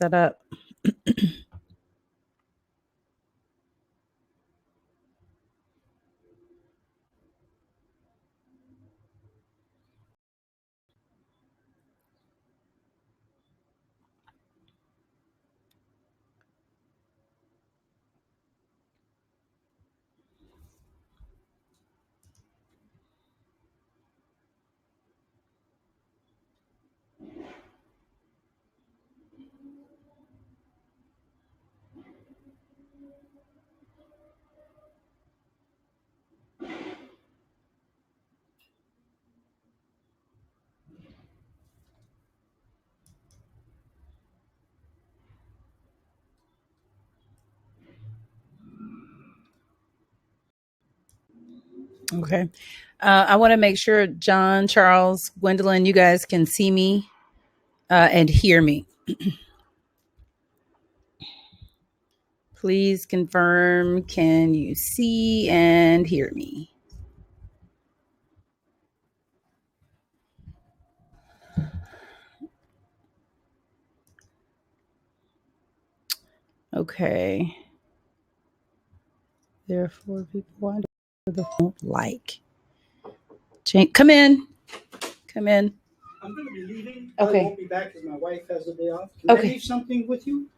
set up. Okay. I want to make sure John, Charles, Gwendolyn, you guys can see me and hear me. Please confirm. Can you see and hear me? Okay. Therefore, people wonder the phone like. Come in. Come in. I'm going to be leaving. Okay. I won't be back because my wife has a day off. Can I leave something with you?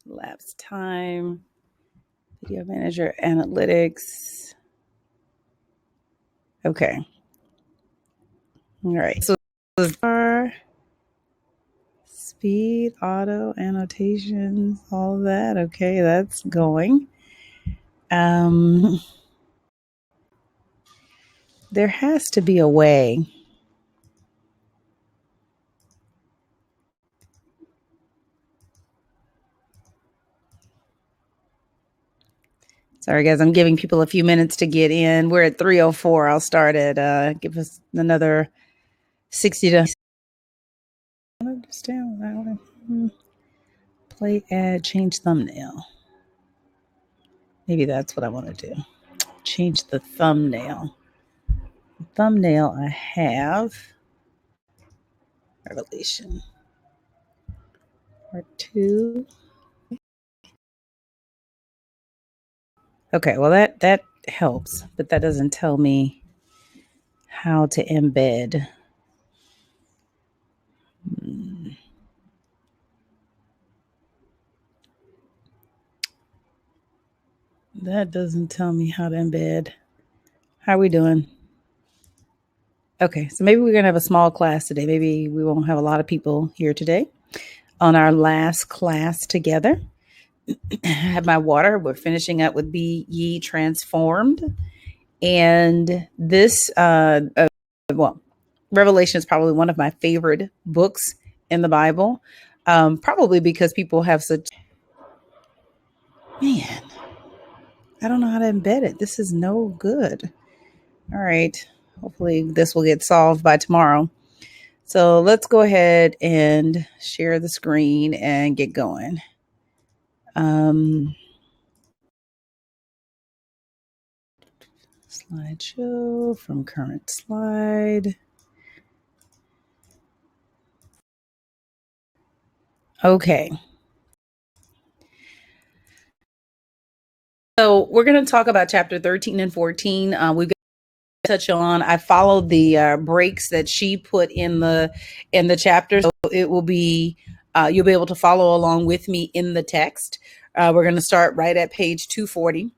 Lapse time. Video manager analytics. Okay. All right. So speed, auto, annotations, all that. Okay, that's going. There has to be a way. Sorry, guys, I'm giving people a few minutes to get in. We're at 3:04. I'll start at give us another 60 to. I don't understand. Play ad, change thumbnail. Maybe that's what I want to do. Change the thumbnail. The thumbnail I have. Revelation. Part 2. Okay, well that helps, but that doesn't tell me how to embed. That doesn't tell me how to embed. How are we doing? Okay, so maybe we're going to have a small class today. Maybe we won't have a lot of people here today on our last class together. I have my water. We're finishing up with Be Ye Transformed. And this, Revelation is probably one of my favorite books in the Bible, probably because people have such, man, I don't know how to embed it. This is no good. All right. Hopefully this will get solved by tomorrow. So let's go ahead and share the screen and get going. Slideshow from current slide. Okay. So we're going to talk about chapter 13 and 14. We've got to touch on. I followed the breaks that she put in the chapter, so it will be you'll be able to follow along with me in the text. We're going to start right at page 240.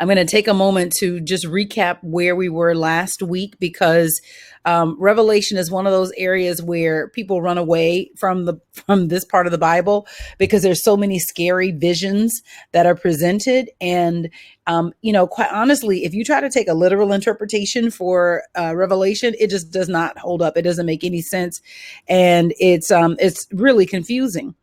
I'm going to take a moment to just recap where we were last week, because Revelation is one of those areas where people run away from this part of the Bible because there's so many scary visions that are presented. And, quite honestly, if you try to take a literal interpretation for Revelation, it just does not hold up. It doesn't make any sense. And it's really confusing.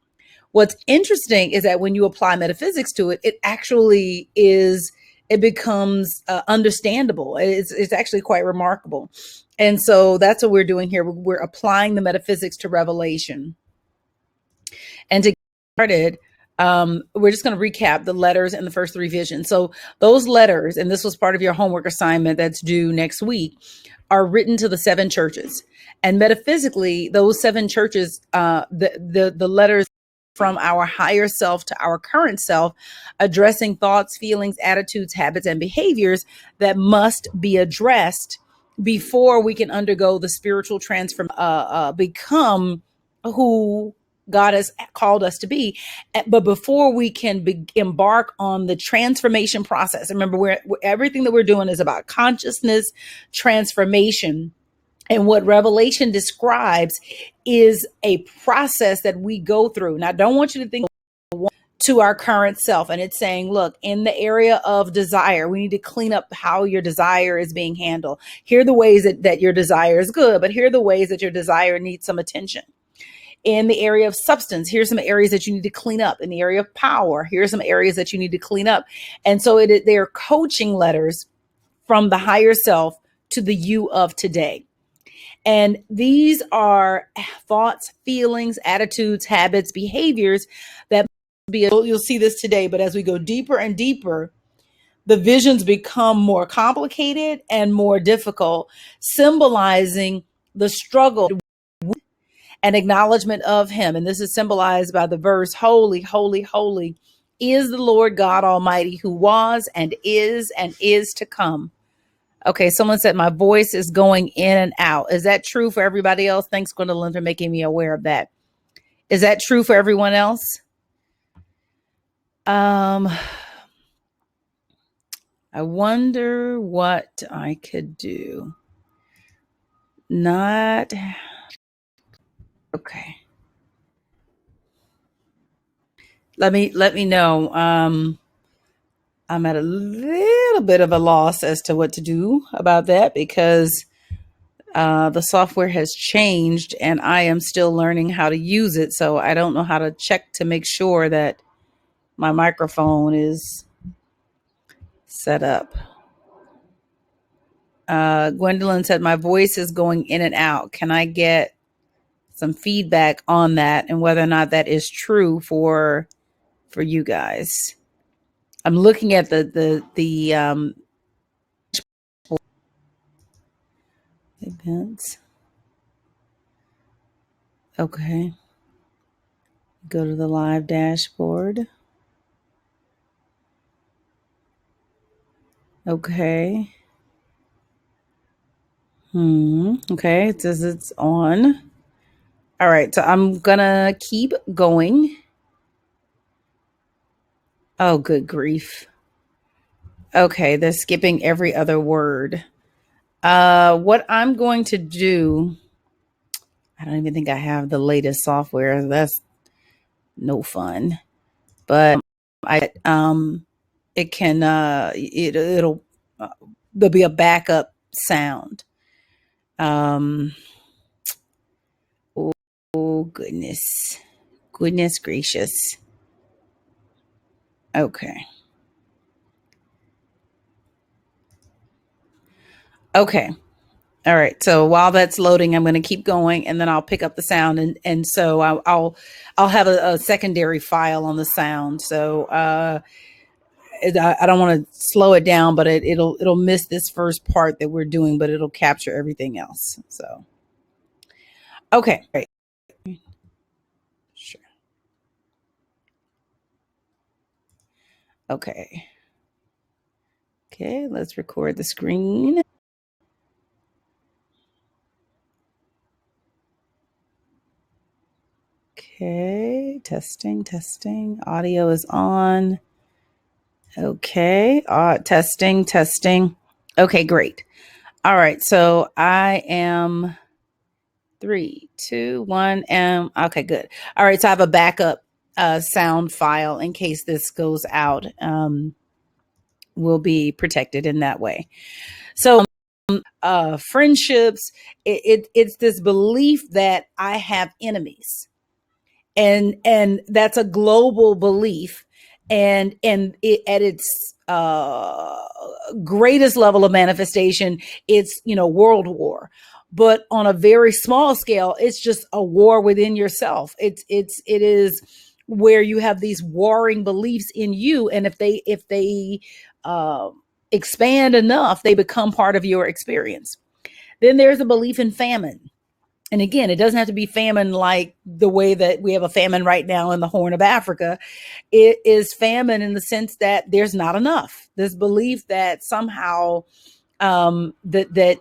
What's interesting is that when you apply metaphysics to it, it actually is, it becomes understandable. It's actually quite remarkable. And so that's what we're doing here. We're applying the metaphysics to Revelation. And to get started, We're just going to recap the letters in the first three visions. So those letters, and this was part of your homework assignment that's due next week, are written to the seven churches. And metaphysically, those seven churches, the letters from our higher self to our current self, addressing thoughts, feelings, attitudes, habits, and behaviors that must be addressed before we can undergo the spiritual transform, become who God has called us to be. But before we can embark on the transformation process, remember, everything that we're doing is about consciousness transformation. And what Revelation describes is a process that we go through. Now, I don't want you to think to our current self. And it's saying, look, in the area of desire, we need to clean up how your desire is being handled. Here are the ways that your desire is good, but here are the ways that your desire needs some attention. In the area of substance, here's some areas that you need to clean up. In the area of power, here's some areas that you need to clean up. And so they're coaching letters from the higher self to the you of today. And these are thoughts, feelings, attitudes, habits, behaviors that you'll see this today. But as we go deeper and deeper, the visions become more complicated and more difficult, symbolizing the struggle and acknowledgement of him. And this is symbolized by the verse, holy, holy, holy is the Lord God Almighty, who was and is to come. Okay, someone said my voice is going in and out. Is that true for everybody else? Thanks, Gwendolyn, for making me aware of that. Is that true for everyone else? I wonder what I could do. Not okay. Let me know. I'm at a little bit of a loss as to what to do about that because the software has changed and I am still learning how to use it. So I don't know how to check to make sure that my microphone is set up. Gwendolyn said, my voice is going in and out. Can I get some feedback on that and whether or not that is true for you guys? I'm looking at the events. Okay. Go to the live dashboard. Okay. Okay. It says it's on. All right. So I'm gonna keep going. Oh, good grief. Okay. They're skipping every other word. What I'm going to do, I don't even think I have the latest software. That's no fun. But it can it'll there'll be a backup sound. Oh goodness gracious. Okay. All right. So while that's loading, I'm going to keep going, and then I'll pick up the sound, and so I'll have a secondary file on the sound. So I don't want to slow it down, but it'll miss this first part that we're doing, but it'll capture everything else. So okay, great. Sure. Okay. Okay. Let's record the screen. Okay, testing. Audio is on. Okay, testing. Okay, great. All right, so I am 3, 2, 1, and okay, good. All right, so I have a backup sound file in case this goes out. Will be protected in that way. So friendships, it's this belief that I have enemies. And that's a global belief, and it, at its greatest level of manifestation, it's world war. But on a very small scale, it's just a war within yourself. It is where you have these warring beliefs in you, and if they uh, expand enough, they become part of your experience. Then there's a belief in famine. And again, it doesn't have to be famine like the way that we have a famine right now in the Horn of Africa. It is famine in the sense that there's not enough. This belief that somehow that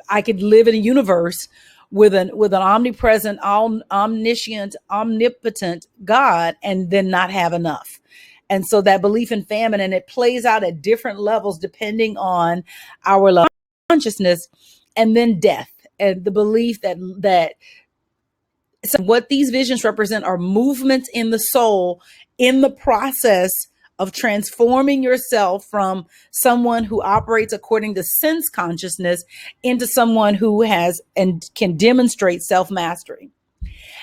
I could live in a universe with an omnipresent, omniscient, omnipotent God, and then not have enough. And so that belief in famine, and it plays out at different levels depending on our level of consciousness. And then death, and the belief that so what these visions represent are movements in the soul in the process of transforming yourself from someone who operates according to sense consciousness into someone who has and can demonstrate self-mastery.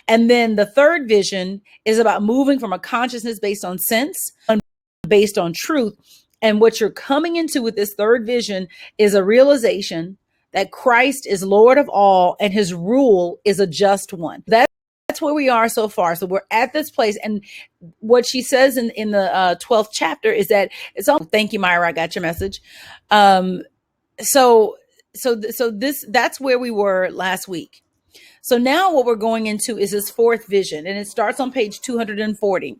And then the third vision is about moving from a consciousness based on sense, based on truth. And what you're coming into with this third vision is a realization that Christ is Lord of all and his rule is a just one. That's where we are so far. So we're at this place. And what she says in the 12th chapter is that it's all, thank you, Myra, I got your message. So that's where we were last week. So now what we're going into is this fourth vision, and it starts on page 240.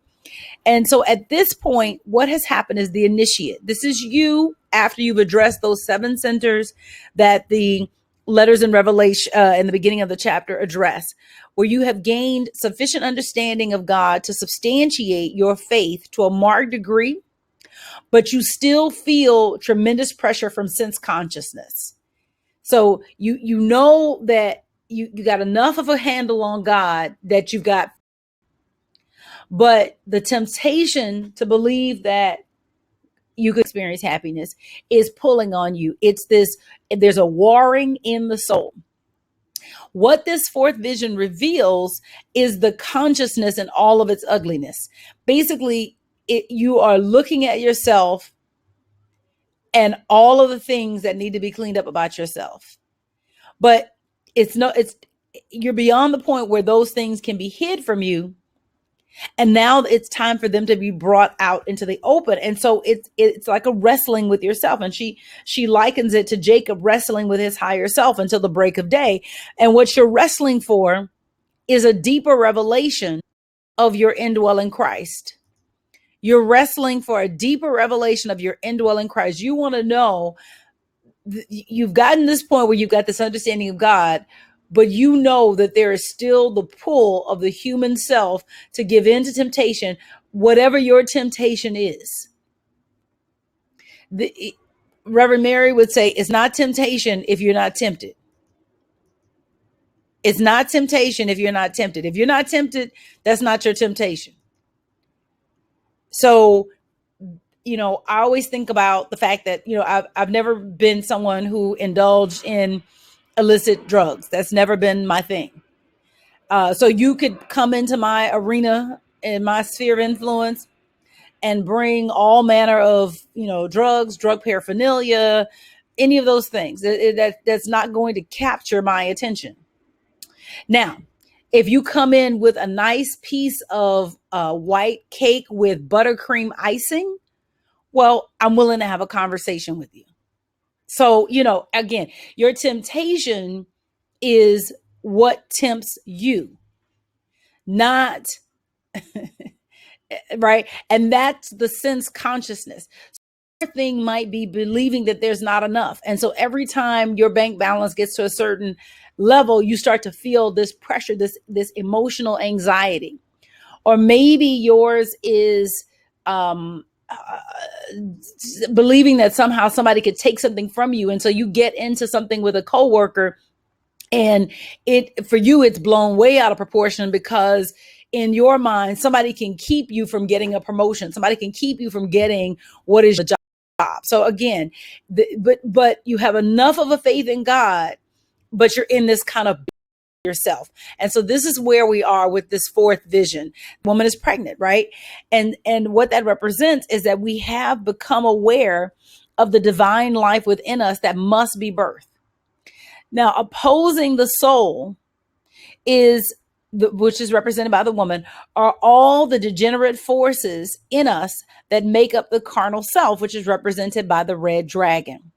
And so at this point, what has happened is the initiate. This is you after you've addressed those 7 centers that the letters in Revelation in the beginning of the chapter address, where you have gained sufficient understanding of God to substantiate your faith to a marked degree, but you still feel tremendous pressure from sense consciousness. So you know that you got enough of a handle on God that you've got, but the temptation to believe that you could experience happiness is pulling on you. There's a warring in the soul. What this fourth vision reveals is the consciousness in all of its ugliness. Basically, you are looking at yourself and all of the things that need to be cleaned up about yourself. But you're beyond the point where those things can be hid from you. And now it's time for them to be brought out into the open. And so it's like a wrestling with yourself. And she likens it to Jacob wrestling with his higher self until the break of day. And what you're wrestling for is a deeper revelation of your indwelling Christ. You're wrestling for a deeper revelation of your indwelling Christ. You want to know, you've gotten this point where you've got this understanding of God, but you know that there is still the pull of the human self to give in to temptation, whatever your temptation is. Reverend Mary would say, it's not temptation if you're not tempted. It's not temptation if you're not tempted. If you're not tempted, that's not your temptation. So, I always think about the fact that, I've never been someone who indulged in illicit drugs. That's never been my thing. So you could come into my arena, in my sphere of influence, and bring all manner of, drugs, drug paraphernalia, any of those things. That's not going to capture my attention. Now, if you come in with a nice piece of white cake with buttercream icing, well, I'm willing to have a conversation with you. So, again, your temptation is what tempts you, not right. And that's the sense consciousness. Thing might be believing that there's not enough. And so every time your bank balance gets to a certain level, you start to feel this pressure, this emotional anxiety. Or maybe yours is believing that somehow somebody could take something from you. And so you get into something with a coworker, and for you, it's blown way out of proportion because in your mind, somebody can keep you from getting a promotion. Somebody can keep you from getting what is your job. So again, but you have enough of a faith in God, but you're in this kind of yourself. And so this is where we are with this fourth vision. Woman is pregnant, right? And what that represents is that we have become aware of the divine life within us that must be birthed. Now, opposing the soul is which is represented by the woman, are all the degenerate forces in us that make up the carnal self, which is represented by the red dragon.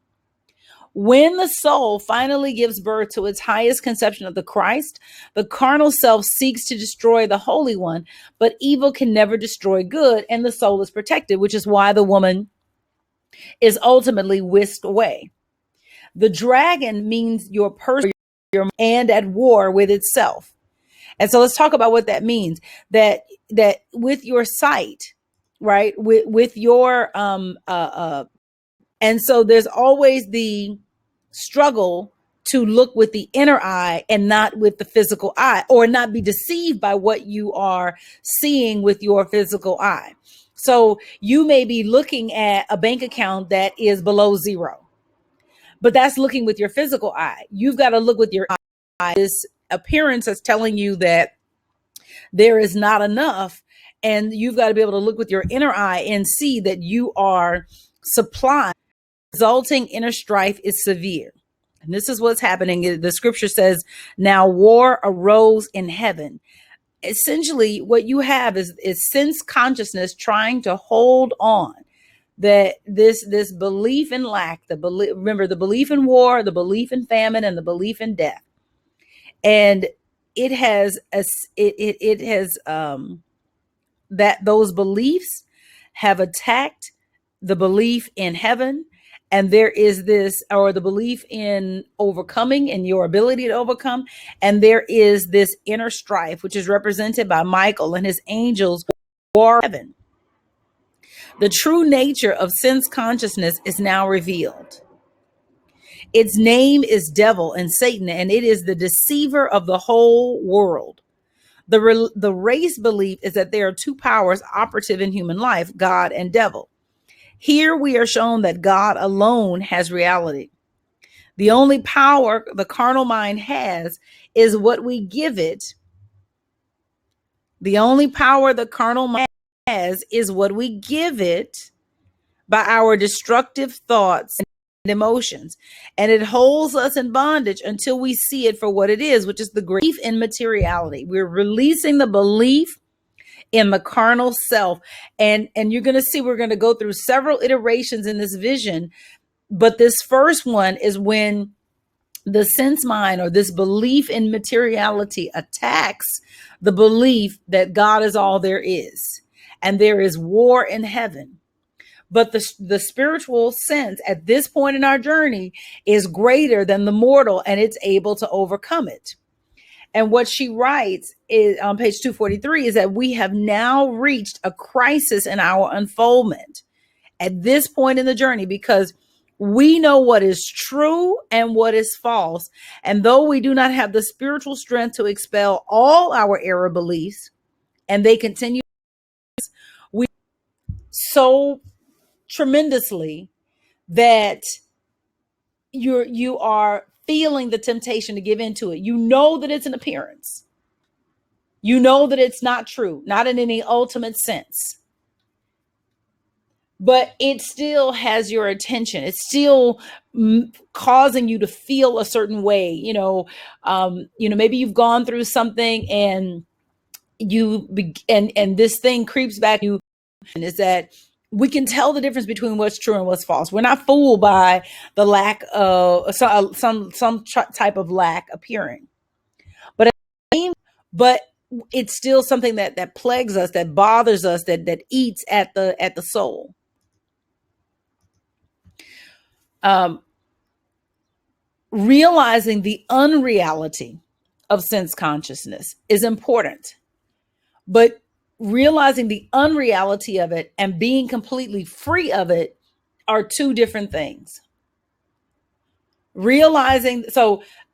When the soul finally gives birth to its highest conception of the Christ, the carnal self seeks to destroy the Holy One, but evil can never destroy good, and the soul is protected, which is why the woman is ultimately whisked away. The dragon means your person and at war with itself. And so let's talk about what that means. That with your sight, right? With your and so there's always the struggle to look with the inner eye and not with the physical eye, or not be deceived by what you are seeing with your physical eye. So you may be looking at a bank account that is below zero, but that's looking with your physical eye. You've got to look with your eye. This appearance is telling you that there is not enough, and you've got to be able to look with your inner eye and see that you are supplied. Resulting inner strife is severe. And this is what's happening. The scripture says, now war arose in heaven. Essentially, what you have is sense consciousness trying to hold on. That this belief in lack, remember the belief in war, the belief in famine, and the belief in death. And it has that those beliefs have attacked the belief in heaven. And there is this, or the belief in overcoming and your ability to overcome. And there is this inner strife, which is represented by Michael and his angels war heaven. The true nature of sense consciousness is now revealed. Its name is devil and Satan, and it is the deceiver of the whole world. The race belief is that there are two powers operative in human life, God and devil. Here we are shown that God alone has reality. The only power the carnal mind has is what we give it. The only power the carnal mind has is what we give it by our destructive thoughts and emotions. And it holds us in bondage until we see it for what it is, which is the belief in materiality. We're releasing the belief in the carnal self. And you're going to see, we're going to go through several iterations in this vision. But this first one is when the sense mind, or this belief in materiality, attacks the belief that God is all there is. And there is war in heaven. But the spiritual sense at this point in our journey is greater than the mortal, and it's able to overcome it. And what she writes is on page 243 is that we have now reached a crisis in our unfoldment at this point in the journey, because we know what is true and what is false. And though we do not have the spiritual strength to expel all our error beliefs, and they continue we so tremendously that you are feeling the temptation to give into it. You know that it's an appearance. You know that it's not true, not in any ultimate sense. But it still has your attention. It's still causing you to feel a certain way. Maybe you've gone through something and and this thing creeps back. And is that we can tell the difference between what's true and what's false. We're not fooled by the lack of some type of lack appearing, but it's still something that plagues us, that bothers us, that eats at the soul. Realizing the unreality of sense consciousness is important, but realizing the unreality of it and being completely free of it are two different things.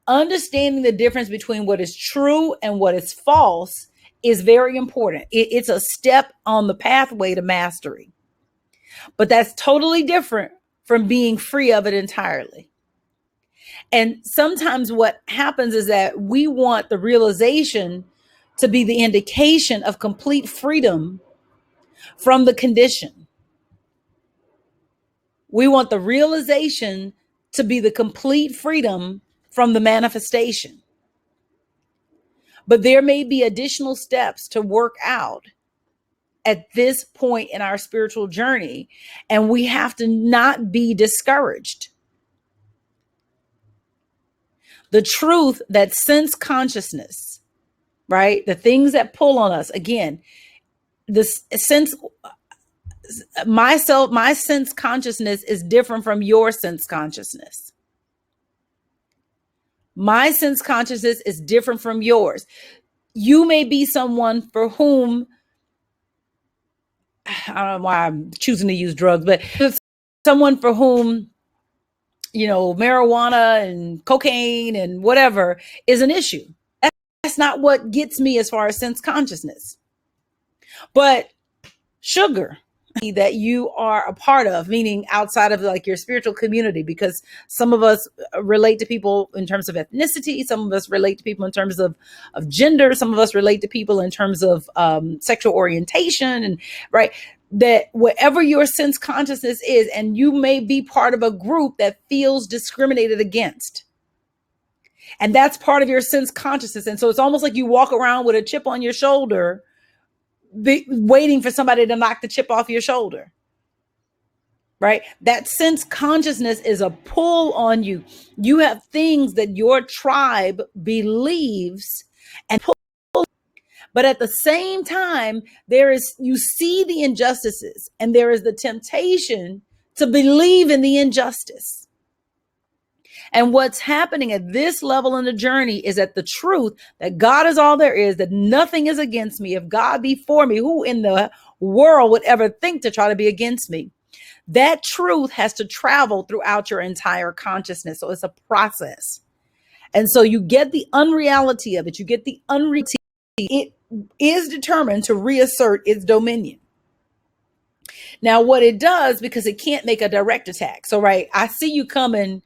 Understanding the difference between what is true and what is false is very important. It's a step on the pathway to mastery, but that's totally different from being free of it entirely. And sometimes what happens is that we want the realization to be the indication of complete freedom from the condition. We want the realization to be the complete freedom from the manifestation. But there may be additional steps to work out at this point in our spiritual journey, and we have to not be discouraged. The truth that sense consciousness, right? The things that pull on us, again, this sense, my sense consciousness is different from your sense consciousness. My sense consciousness is different from yours. You may be someone for whom, I don't know why I'm choosing to use drugs, but someone for whom, marijuana and cocaine and whatever is an issue. That's not what gets me as far as sense consciousness. But sugar that you are a part of, meaning outside of like your spiritual community, because some of us relate to people in terms of ethnicity, some of us relate to people in terms of gender, some of us relate to people in terms of sexual orientation, and right, that whatever your sense consciousness is, and you may be part of a group that feels discriminated against. And that's part of your sense consciousness. And so it's almost like you walk around with a chip on your shoulder, waiting for somebody to knock the chip off your shoulder, right? That sense consciousness is a pull on you. You have things that your tribe believes and pull, but at the same time, you see the injustices, and there is the temptation to believe in the injustice. And what's happening at this level in the journey is that the truth that God is all there is, that nothing is against me. If God be for me, who in the world would ever think to try to be against me? That truth has to travel throughout your entire consciousness. So it's a process. And so you get the unreality of it. You get the unreality. It is determined to reassert its dominion. Now, what it does, because it can't make a direct attack. So, right, I see you coming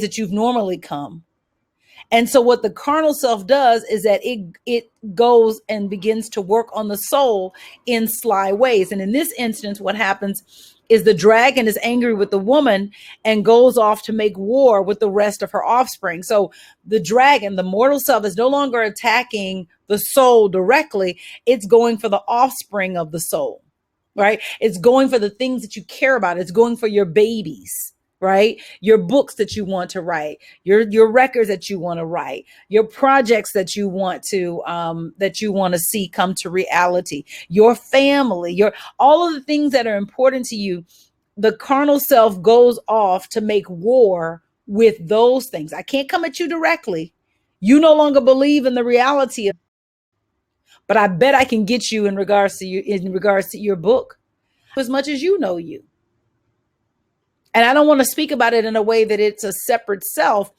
that you've normally come. And so what the carnal self does is that it goes and begins to work on the soul in sly ways. And in this instance, what happens is the dragon is angry with the woman and goes off to make war with the rest of her offspring. So the dragon, the mortal self, is no longer attacking the soul directly. It's going for the offspring of the soul, right? It's going for the things that you care about. It's going for your babies, right? Your books that you want to write, your records that you want to write, your projects that you want to see come to reality, your family, all of the things that are important to you. The carnal self goes off to make war with those things. I can't come at you directly. You no longer believe in the reality of, but I bet I can get you in regards to your book as much as you know you. And I don't want to speak about it in a way that it's a separate self,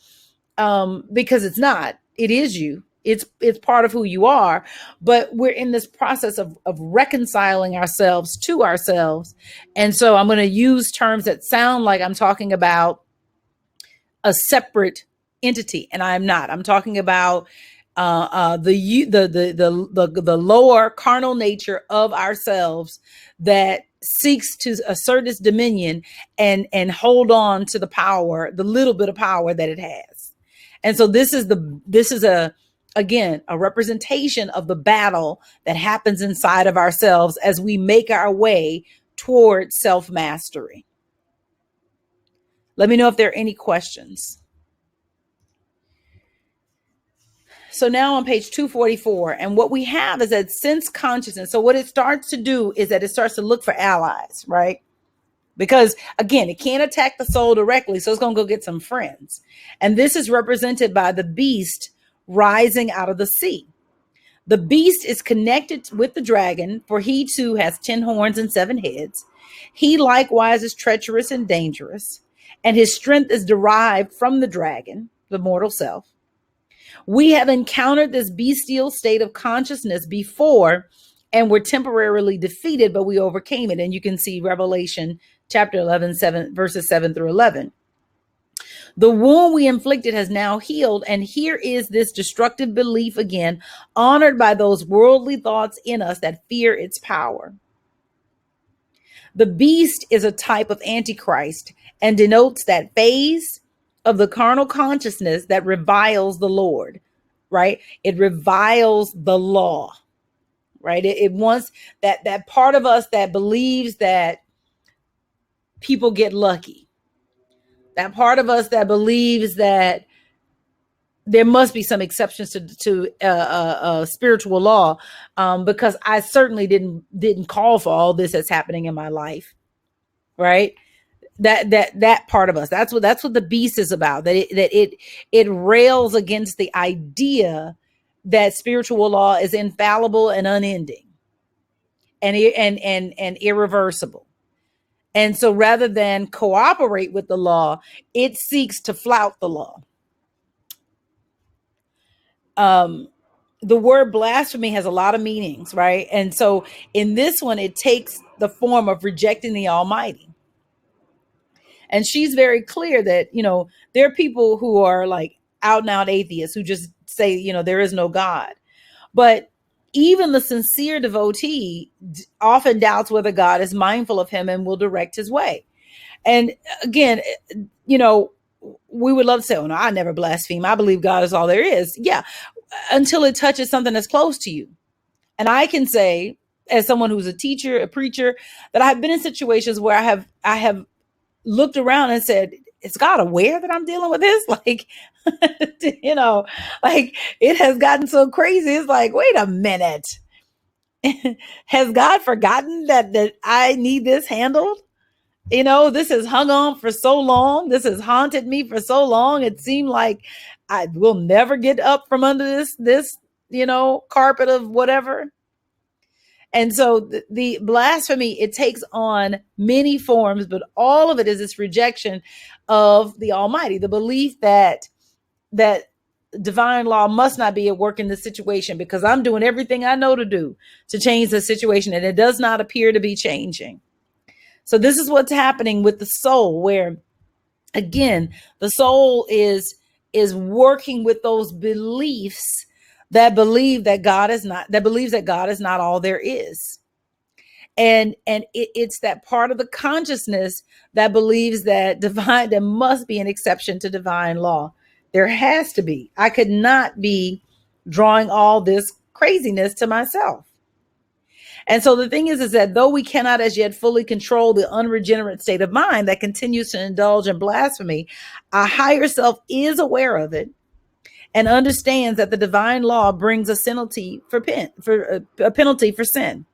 because it's not. It is you. It's part of who you are. But we're in this process of reconciling ourselves to ourselves. And so I'm going to use terms that sound like I'm talking about a separate entity, and I'm not. I'm talking about the lower carnal nature of ourselves that seeks to assert its dominion and hold on to the power, the little bit of power that it has. And so this is again a representation of the battle that happens inside of ourselves as we make our way towards self-mastery. Let me know if there are any questions. So now on page 244, and what we have is that sense consciousness. So what it starts to do is that it starts to look for allies, right? Because again, it can't attack the soul directly, so it's going to go get some friends. And this is represented by the beast rising out of the sea. The beast is connected with the dragon, for he too has 10 horns and 7 heads. He likewise is treacherous and dangerous, and his strength is derived from the dragon, the mortal self. We have encountered this bestial state of consciousness before and were temporarily defeated, but we overcame it. And you can see Revelation chapter 11, verses 7 through 11. The wound we inflicted has now healed. And here is this destructive belief again, honored by those worldly thoughts in us that fear its power. The beast is a type of Antichrist and denotes that phase of the carnal consciousness that reviles the Lord. right? It reviles the law, right? It wants that part of us that believes that people get lucky, that part of us that believes that there must be some exceptions to spiritual law, because I certainly didn't call for all this that's happening in my life, right? That part of us, that's what the beast is about. It rails against the idea that spiritual law is infallible and unending and irreversible. And so rather than cooperate with the law, it seeks to flout the law. The word blasphemy has a lot of meanings, right? And so in this one, it takes the form of rejecting the Almighty. And she's very clear that, there are people who are like out and out atheists who just say, there is no God. But even the sincere devotee often doubts whether God is mindful of him and will direct his way. And again, we would love to say, oh, no, I never blaspheme. I believe God is all there is. Yeah, until it touches something that's close to you. And I can say, as someone who's a teacher, a preacher, that I've been in situations where I have looked around and said, is God aware that I'm dealing with this? Like, like it has gotten so crazy. It's like, wait a minute. Has God forgotten that I need this handled? This has hung on for so long. This has haunted me for so long. It seemed like I will never get up from under this carpet of whatever. And so the blasphemy, it takes on many forms, but all of it is this rejection of the Almighty, the belief that divine law must not be at work in this situation because I'm doing everything I know to do to change the situation, and it does not appear to be changing. So this is what's happening with the soul, where again, the soul is working with those beliefs that believes that God is not all there is. And it's that part of the consciousness that believes that there must be an exception to divine law. There has to be. I could not be drawing all this craziness to myself. And so the thing is that though we cannot as yet fully control the unregenerate state of mind that continues to indulge in blasphemy, our higher self is aware of it and understands that the divine law brings a penalty for sin.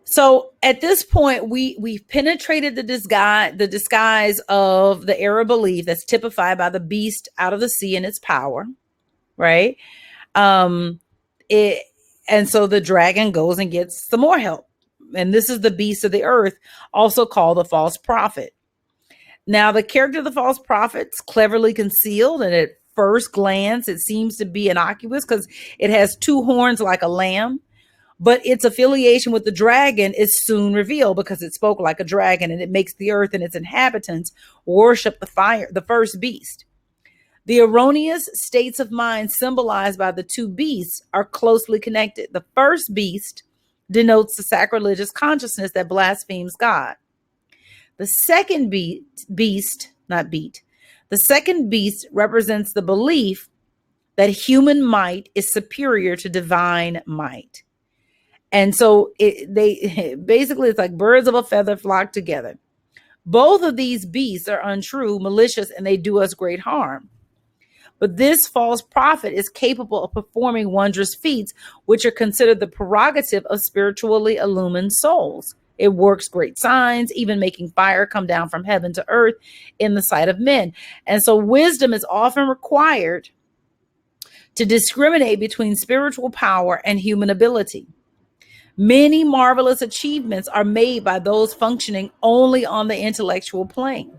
So at this point, we've penetrated the disguise of the error belief that's typified by the beast out of the sea and its power, right? And so the dragon goes and gets some more help. And this is the beast of the earth, also called the false prophet. Now, the character of the false prophet's cleverly concealed, and at first glance, it seems to be innocuous because it has two horns like a lamb. But its affiliation with the dragon is soon revealed because it spoke like a dragon, and it makes the earth and its inhabitants worship the first beast. The erroneous states of mind symbolized by the two beasts are closely connected. The first beast denotes the sacrilegious consciousness that blasphemes God. The second beast represents the belief that human might is superior to divine might. And so it's like birds of a feather flock together. Both of these beasts are untrue, malicious, and they do us great harm. But this false prophet is capable of performing wondrous feats, which are considered the prerogative of spiritually illumined souls. It works great signs, even making fire come down from heaven to earth in the sight of men. And so wisdom is often required to discriminate between spiritual power and human ability. Many marvelous achievements are made by those functioning only on the intellectual plane.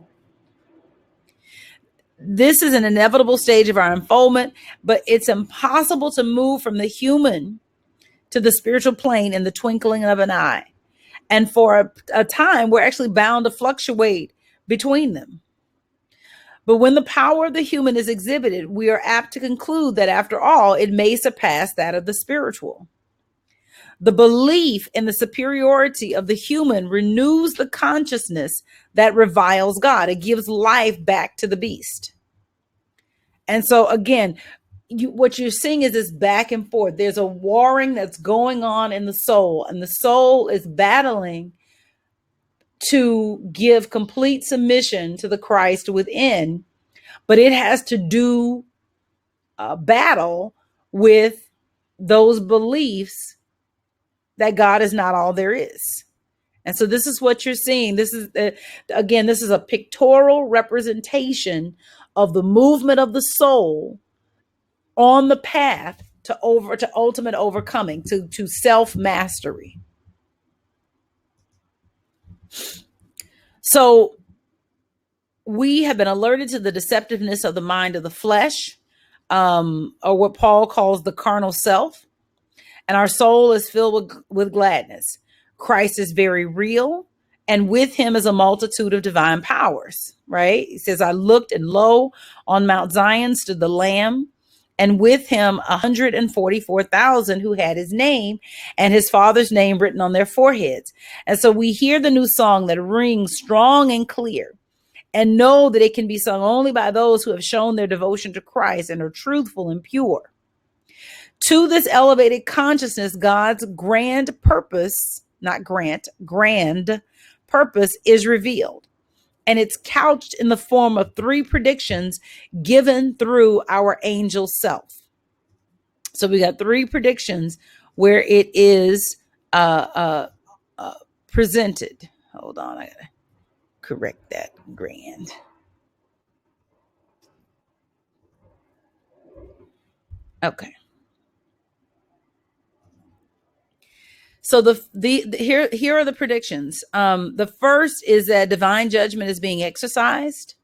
This is an inevitable stage of our unfoldment, but it's impossible to move from the human to the spiritual plane in the twinkling of an eye. And for a time, we're actually bound to fluctuate between them. But when the power of the human is exhibited, we are apt to conclude that after all, it may surpass that of the spiritual. The belief in the superiority of the human renews the consciousness that reviles God. It gives life back to the beast. And so again, what you're seeing is this back and forth. There's a warring that's going on in the soul, and the soul is battling to give complete submission to the Christ within, but it has to do battle with those beliefs that God is not all there is. And so this is what you're seeing. This is, again, this is a pictorial representation of the movement of the soul on the path to ultimate overcoming, to self-mastery. So we have been alerted to the deceptiveness of the mind of the flesh, or what Paul calls the carnal self. And our soul is filled with gladness. Christ is very real, and with him is a multitude of divine powers, right? He says, I looked, and lo, on Mount Zion stood the Lamb, and with him 144,000 who had his name and his father's name written on their foreheads. And so we hear the new song that rings strong and clear, and know that it can be sung only by those who have shown their devotion to Christ and are truthful and pure. To this elevated consciousness, God's grand purpose, not grant, grand purpose is revealed. And it's couched in the form of 3 predictions given through our angel self. So we got 3 predictions where it is presented. Hold on, I gotta correct that. Grand. Okay. So here are the predictions. The first is that divine judgment is being exercised.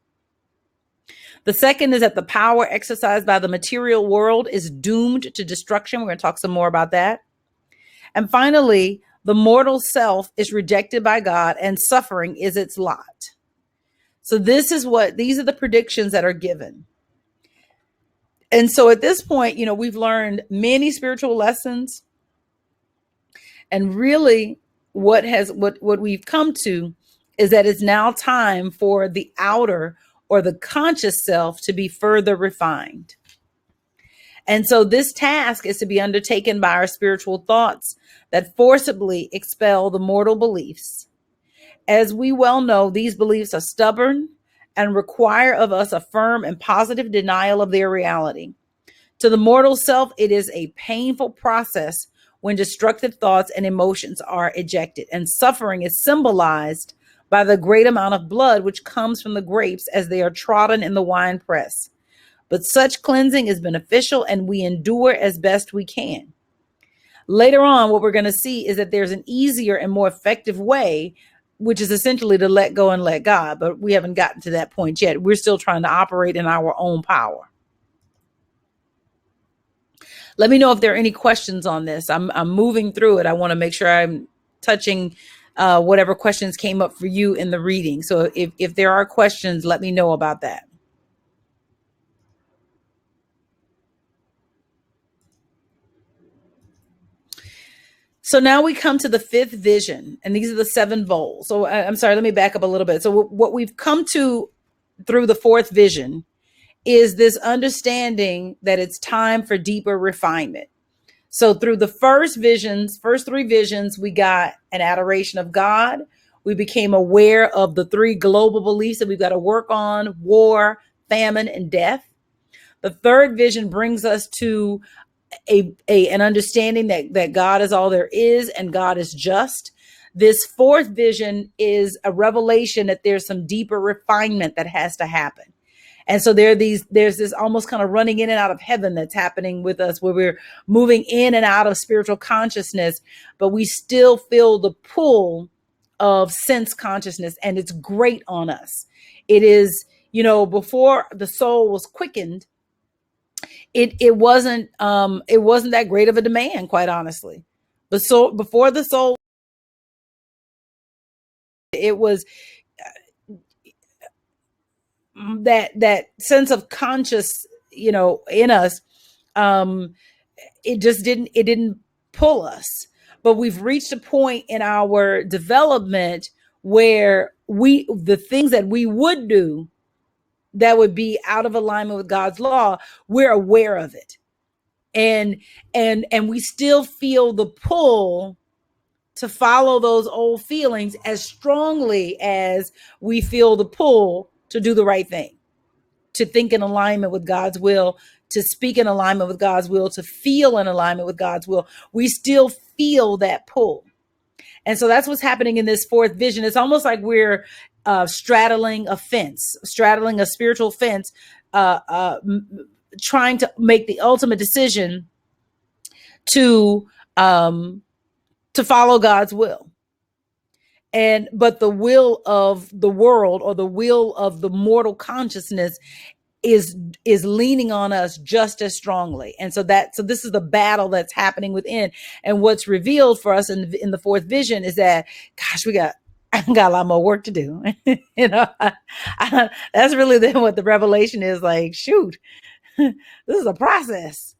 The second is that the power exercised by the material world is doomed to destruction. We're going to talk some more about that. And finally, the mortal self is rejected by God, and suffering is its lot. So these are the predictions that are given. And so at this point, we've learned many spiritual lessons. And really what we've come to is that it's now time for the outer or the conscious self to be further refined. And so this task is to be undertaken by our spiritual thoughts that forcibly expel the mortal beliefs. As we well know, these beliefs are stubborn and require of us a firm and positive denial of their reality. To the mortal self, it is a painful process when destructive thoughts and emotions are ejected, and suffering is symbolized by the great amount of blood which comes from the grapes as they are trodden in the wine press. But such cleansing is beneficial, and we endure as best we can. Later on, what we're going to see is that there's an easier and more effective way, which is essentially to let go and let God. But we haven't gotten to that point yet. We're still trying to operate in our own power. Let me know if there are any questions on this. I'm moving through it. I want to make sure I'm touching whatever questions came up for you in the reading. So if there are questions, let me know about that. So now we come to the 5th vision, and these are the 7 bowls. So I'm sorry, let me back up a little bit. So what we've come to through the 4th vision is this understanding that it's time for deeper refinement. So through the first 3 visions, we got an adoration of God. We became aware of the 3 global beliefs that we've got to work on: war, famine, and death. The 3rd vision brings us to an understanding that God is all there is and God is just. This 4th vision is a revelation that there's some deeper refinement that has to happen. And so there's this almost kind of running in and out of heaven that's happening with us, where we're moving in and out of spiritual consciousness, but we still feel the pull of sense consciousness, and it's great on us. It is, before the soul was quickened, it wasn't that great of a demand, quite honestly. But so before the soul, it was that sense of conscious, in us. It didn't pull us. but we've reached a point in our development where the things that we would do that would be out of alignment with God's law, we're aware of it. And we still feel the pull to follow those old feelings as strongly as we feel the pull to do the right thing, to think in alignment with God's will, to speak in alignment with God's will, to feel in alignment with God's will. We still feel that pull. And so that's what's happening in this fourth vision. It's almost like we're straddling a fence, straddling a spiritual fence, trying to make the ultimate decision to follow God's will. But the will of the world, or the will of the mortal consciousness, is leaning on us just as strongly. And so this is the battle that's happening within. And what's revealed for us in the fourth vision is that, gosh, I got a lot more work to do. That's really what the revelation is like. Shoot, this is a process.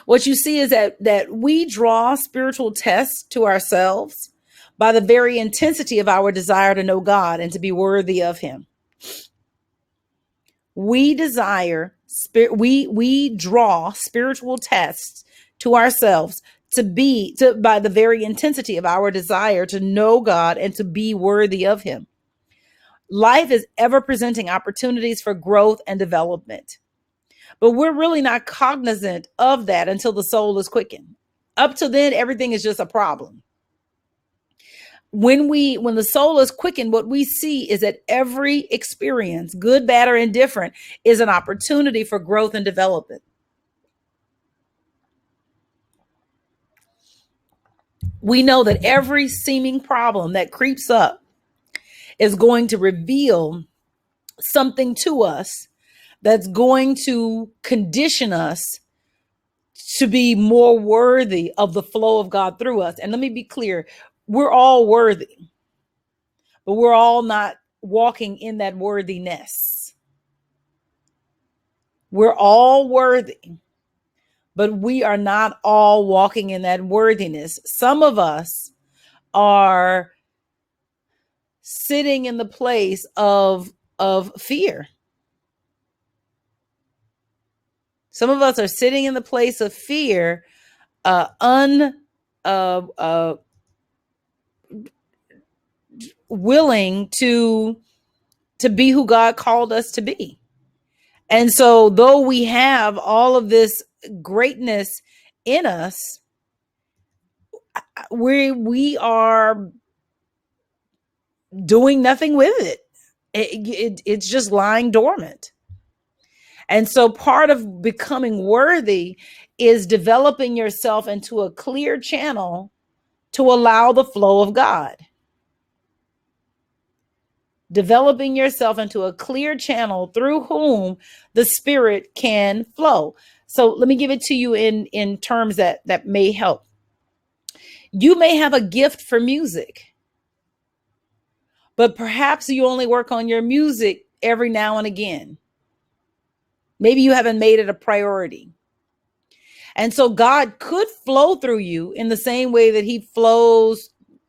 What you see is that we draw spiritual tests to ourselves by the very intensity of our desire to know God and to be worthy of him. We draw spiritual tests to ourselves by the very intensity of our desire to know God and to be worthy of him. Life is ever presenting opportunities for growth and development. But we're really not cognizant of that until the soul is quickened. Up to then, everything is just a problem. When the soul is quickened, what we see is that every experience, good, bad, or indifferent, is an opportunity for growth and development. We know that every seeming problem that creeps up is going to reveal something to us that's going to condition us to be more worthy of the flow of God through us. And let me be clear, we're all worthy, but we're all not walking in that worthiness. We're all worthy, but we are not all walking in that worthiness. Some of us are sitting in the place of fear. Some of us are sitting in the place of fear, willing to be who God called us to be. And so though we have all of this greatness in us, we are doing nothing with it. It's just lying dormant. And so part of becoming worthy is developing yourself into a clear channel to allow the flow of God. Developing yourself into a clear channel through whom the Spirit can flow. So let me give it to you in terms that may help. You may have a gift for music, but perhaps you only work on your music every now and again. Maybe you haven't made it a priority. And so God could flow through you in the same way that he flowed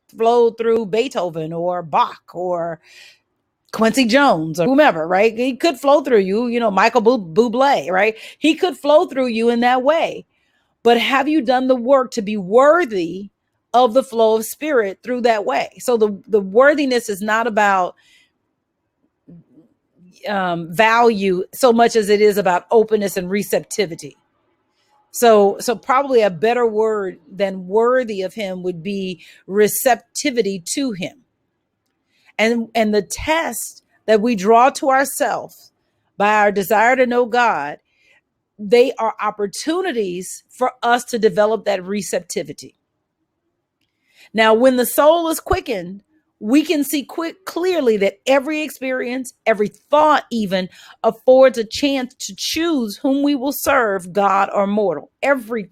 through Beethoven or Bach or Quincy Jones or whomever, right? He could flow through you, Michael Bublé, right? He could flow through you in that way. But have you done the work to be worthy of the flow of Spirit through that way? So the worthiness is not about value so much as it is about openness and receptivity. So probably a better word than worthy of him would be receptivity to him. And the test that we draw to ourselves by our desire to know God, they are opportunities for us to develop that receptivity. Now, when the soul is quickened, we can see clearly that every experience, every thought even affords a chance to choose whom we will serve, God or mortal. Every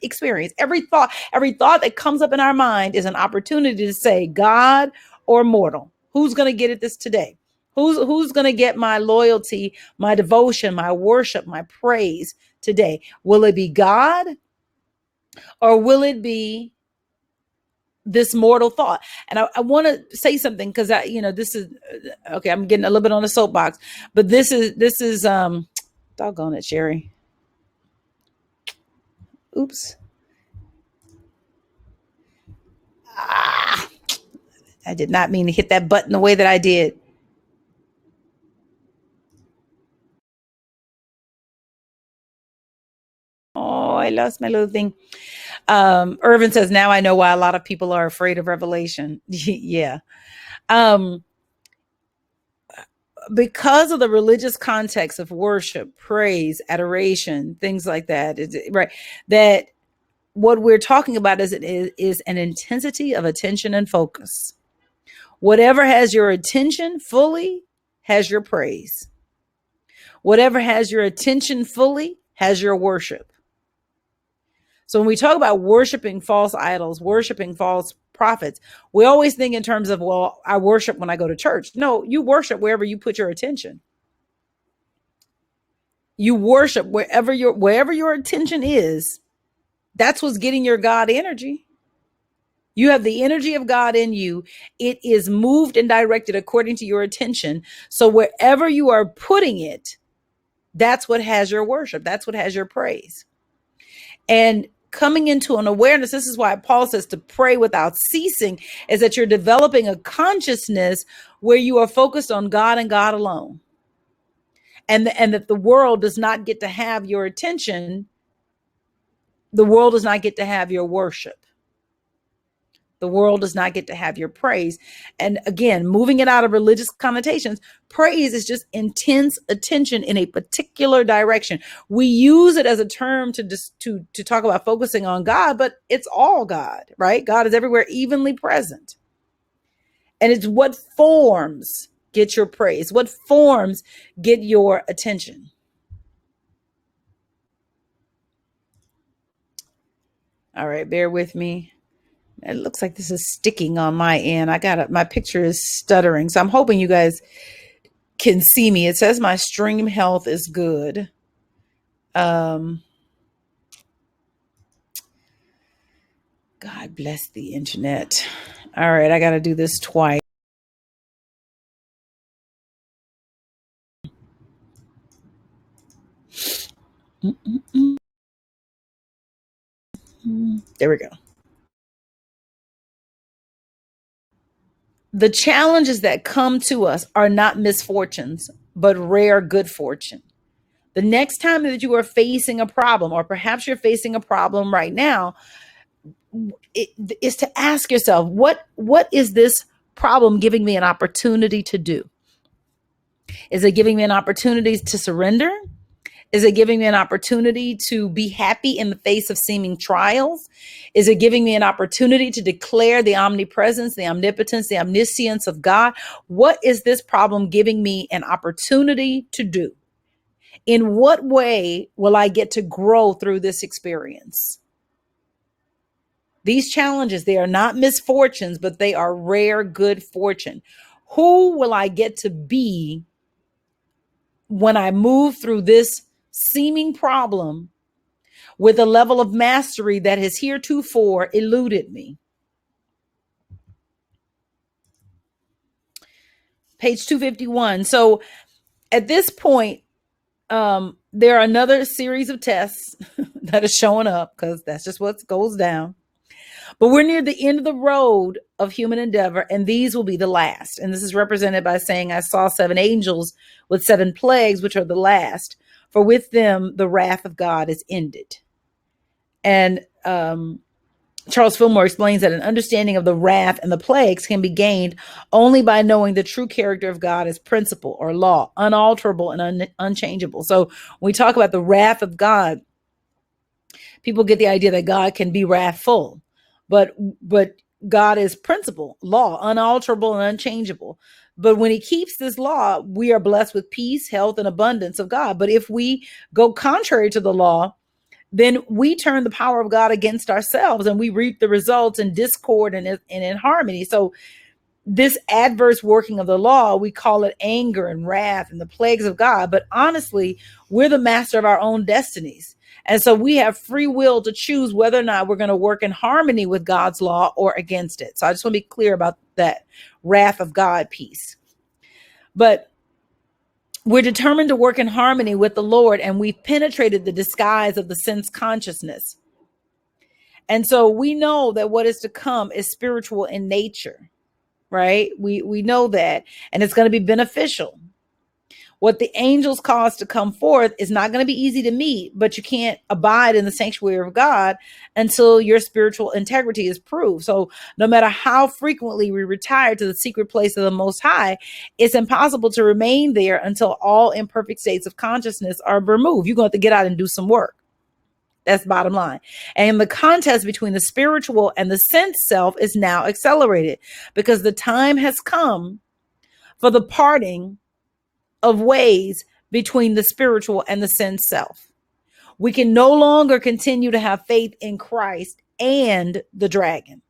experience, every thought that comes up in our mind is an opportunity to say God or mortal. Who's going to get at this today? Who's going to get my loyalty, my devotion, my worship, my praise today? Will it be God, or will it be this mortal thought? And I want to say something, because this is okay. I'm getting a little bit on the soapbox, but this is doggone it, Sherry. Oops. I did not mean to hit that button the way that I did. Oh, I lost my little thing. Irvin says, now I know why a lot of people are afraid of revelation. Yeah. Because of the religious context of worship, praise, adoration, things like that, right? That what we're talking about is an intensity of attention and focus. Whatever has your attention fully has your praise. Whatever has your attention fully has your worship. So when we talk about worshiping false idols, worshiping false prophets, we always think in terms of, well, I worship when I go to church. No, you worship wherever you put your attention. You worship wherever your attention is. That's what's getting your God energy. You have the energy of God in you. It is moved and directed according to your attention. So wherever you are putting it, that's what has your worship. That's what has your praise. And coming into an awareness, this is why Paul says to pray without ceasing, is that you're developing a consciousness where you are focused on God and God alone. And that the world does not get to have your attention. The world does not get to have your worship. The world does not get to have your praise. And again, moving it out of religious connotations, praise is just intense attention in a particular direction. We use it as a term to talk about focusing on God, but it's all God, right? God is everywhere, evenly present. And it's what forms get your praise, what forms get your attention. All right, bear with me. It looks like this is sticking on my end. My picture is stuttering. So I'm hoping you guys can see me. It says my stream health is good. God bless the internet. All right, I got to do this twice. There we go. The challenges that come to us are not misfortunes, but rare good fortune. The next time that you are facing a problem, or perhaps you're facing a problem right now, is to ask yourself, what is this problem giving me an opportunity to do? Is it giving me an opportunity to surrender? Is it giving me an opportunity to be happy in the face of seeming trials? Is it giving me an opportunity to declare the omnipresence, the omnipotence, the omniscience of God? What is this problem giving me an opportunity to do? In what way will I get to grow through this experience? These challenges, they are not misfortunes, but they are rare good fortune. Who will I get to be when I move through this seeming problem with a level of mastery that has heretofore eluded me? Page 251. So at this point, there are another series of tests that are showing up, because that's just what goes down. But we're near the end of the road of human endeavor, and these will be the last. And this is represented by saying, I saw 7 angels with 7 plagues, which are the last, for with them the wrath of God is ended. And Charles Fillmore explains that an understanding of the wrath and the plagues can be gained only by knowing the true character of God as principle or law, unalterable and unchangeable. So when we talk about the wrath of God, people get the idea that God can be wrathful, but God is principle, law, unalterable and unchangeable. But when he keeps this law, we are blessed with peace, health, and abundance of God. But if we go contrary to the law, then we turn the power of God against ourselves, and we reap the results in discord and in harmony. So this adverse working of the law, we call it anger and wrath and the plagues of God. But honestly, we're the master of our own destinies. And so we have free will to choose whether or not we're going to work in harmony with God's law or against it. So I just want to be clear about that wrath of God piece. But we're determined to work in harmony with the Lord, and we've penetrated the disguise of the sense consciousness. And so we know that what is to come is spiritual in nature, right? We know that, and it's going to be beneficial. What the angels cause to come forth is not going to be easy to meet, but you can't abide in the sanctuary of God until your spiritual integrity is proved. So no matter how frequently we retire to the secret place of the Most High, it's impossible to remain there until all imperfect states of consciousness are removed. You're going to have to get out and do some work. That's bottom line. And the contest between the spiritual and the sense self is now accelerated because the time has come for the parting of ways between the spiritual and the sense self. We can no longer continue to have faith in Christ and the dragon.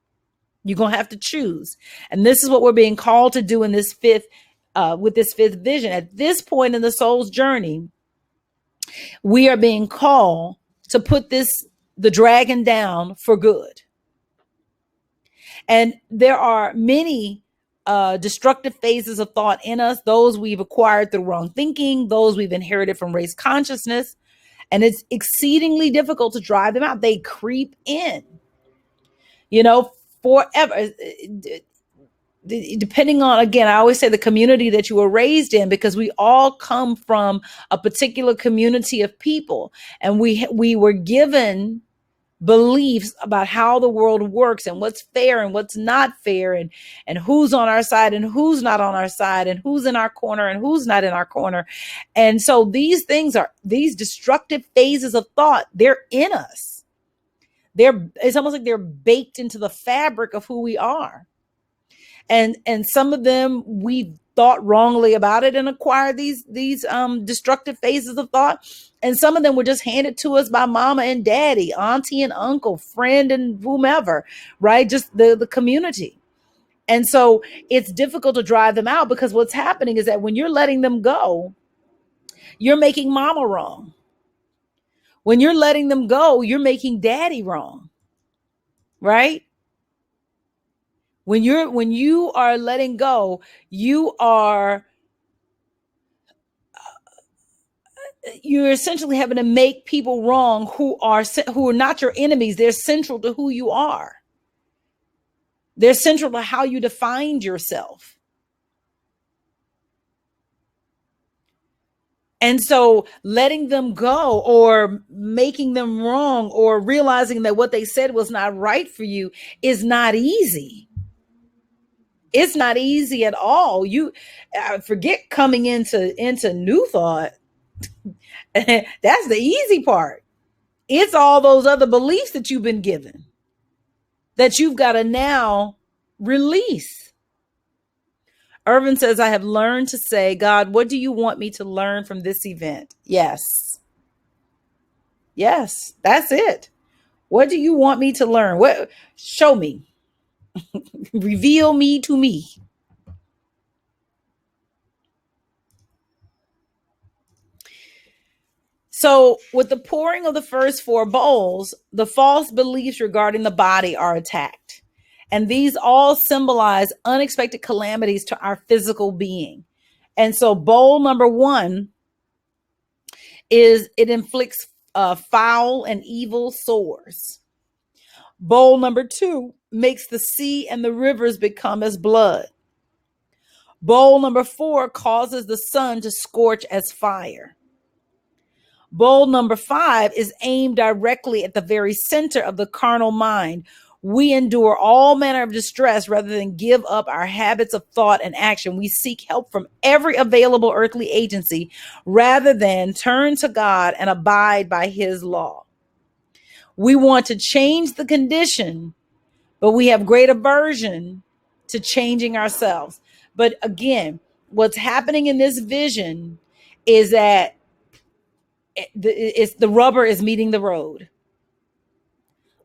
You're going to have to choose. And this is what we're being called to do in this with this fifth vision. At this point in the soul's journey, we are being called to put the dragon down for good. And there are many destructive phases of thought in us, those we've acquired through wrong thinking, those we've inherited from race consciousness, and it's exceedingly difficult to drive them out. They creep in, forever. Depending on, again, I always say the community that you were raised in, because we all come from a particular community of people, and we were given beliefs about how the world works and what's fair and what's not fair, and who's on our side and who's not on our side, and who's in our corner and who's not in our corner. And so these destructive phases of thought, they're in us. It's almost like they're baked into the fabric of who we are. And some of them we thought wrongly about it and acquired these destructive phases of thought. And some of them were just handed to us by mama and daddy, auntie and uncle, friend and whomever, right? Just the community. And so it's difficult to drive them out, because what's happening is that when you're letting them go, you're making mama wrong. When you're letting them go, you're making daddy wrong, right? When you are letting go, you're essentially having to make people wrong who are not your enemies. They're central to who you are. They're central to how you defined yourself. And so letting them go, or making them wrong, or realizing that what they said was not right for you, is not easy. It's not easy at all. You forget coming into new thought. That's the easy part. It's all those other beliefs that you've been given that you've got to now release. Irvin says, I have learned to say, God, what do you want me to learn from this event? Yes. Yes, that's it. What do you want me to learn? What? Show me. Reveal me to me. So with the pouring of the first 4 bowls, the false beliefs regarding the body are attacked. And these all symbolize unexpected calamities to our physical being. And so bowl number 1 is it inflicts foul and evil sores. Bowl number 2 makes the sea and the rivers become as blood. Bowl number 4 causes the sun to scorch as fire. Bowl number 5 is aimed directly at the very center of the carnal mind. We endure all manner of distress rather than give up our habits of thought and action. We seek help from every available earthly agency rather than turn to God and abide by his law. We want to change the condition, but we have great aversion to changing ourselves. But again, what's happening in this vision is that the rubber is meeting the road.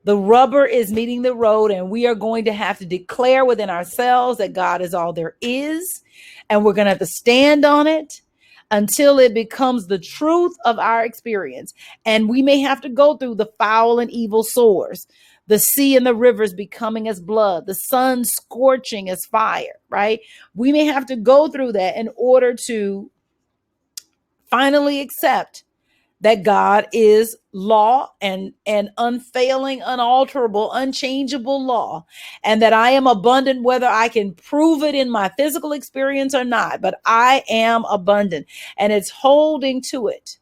The rubber is meeting the road, and we are going to have to declare within ourselves that God is all there is. And we're going to have to stand on it until it becomes the truth of our experience. And we may have to go through the foul and evil sores, the sea and the rivers becoming as blood, the sun scorching as fire, right? We may have to go through that in order to finally accept that God is law and unfailing, unalterable, unchangeable law, and that I am abundant whether I can prove it in my physical experience or not, but I am abundant, and it's holding to it.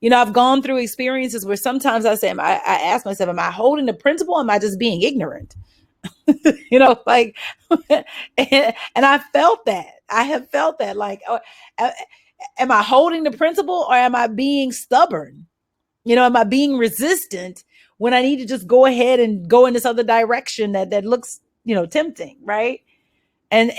You know, I've gone through experiences where sometimes I ask myself, am I holding the principle? Or am I just being ignorant? You know, like, and I felt that. I have felt that, like, am I holding the principle or am I being stubborn? You know, am I being resistant when I need to just go ahead and go in this other direction that looks, you know, tempting, right? And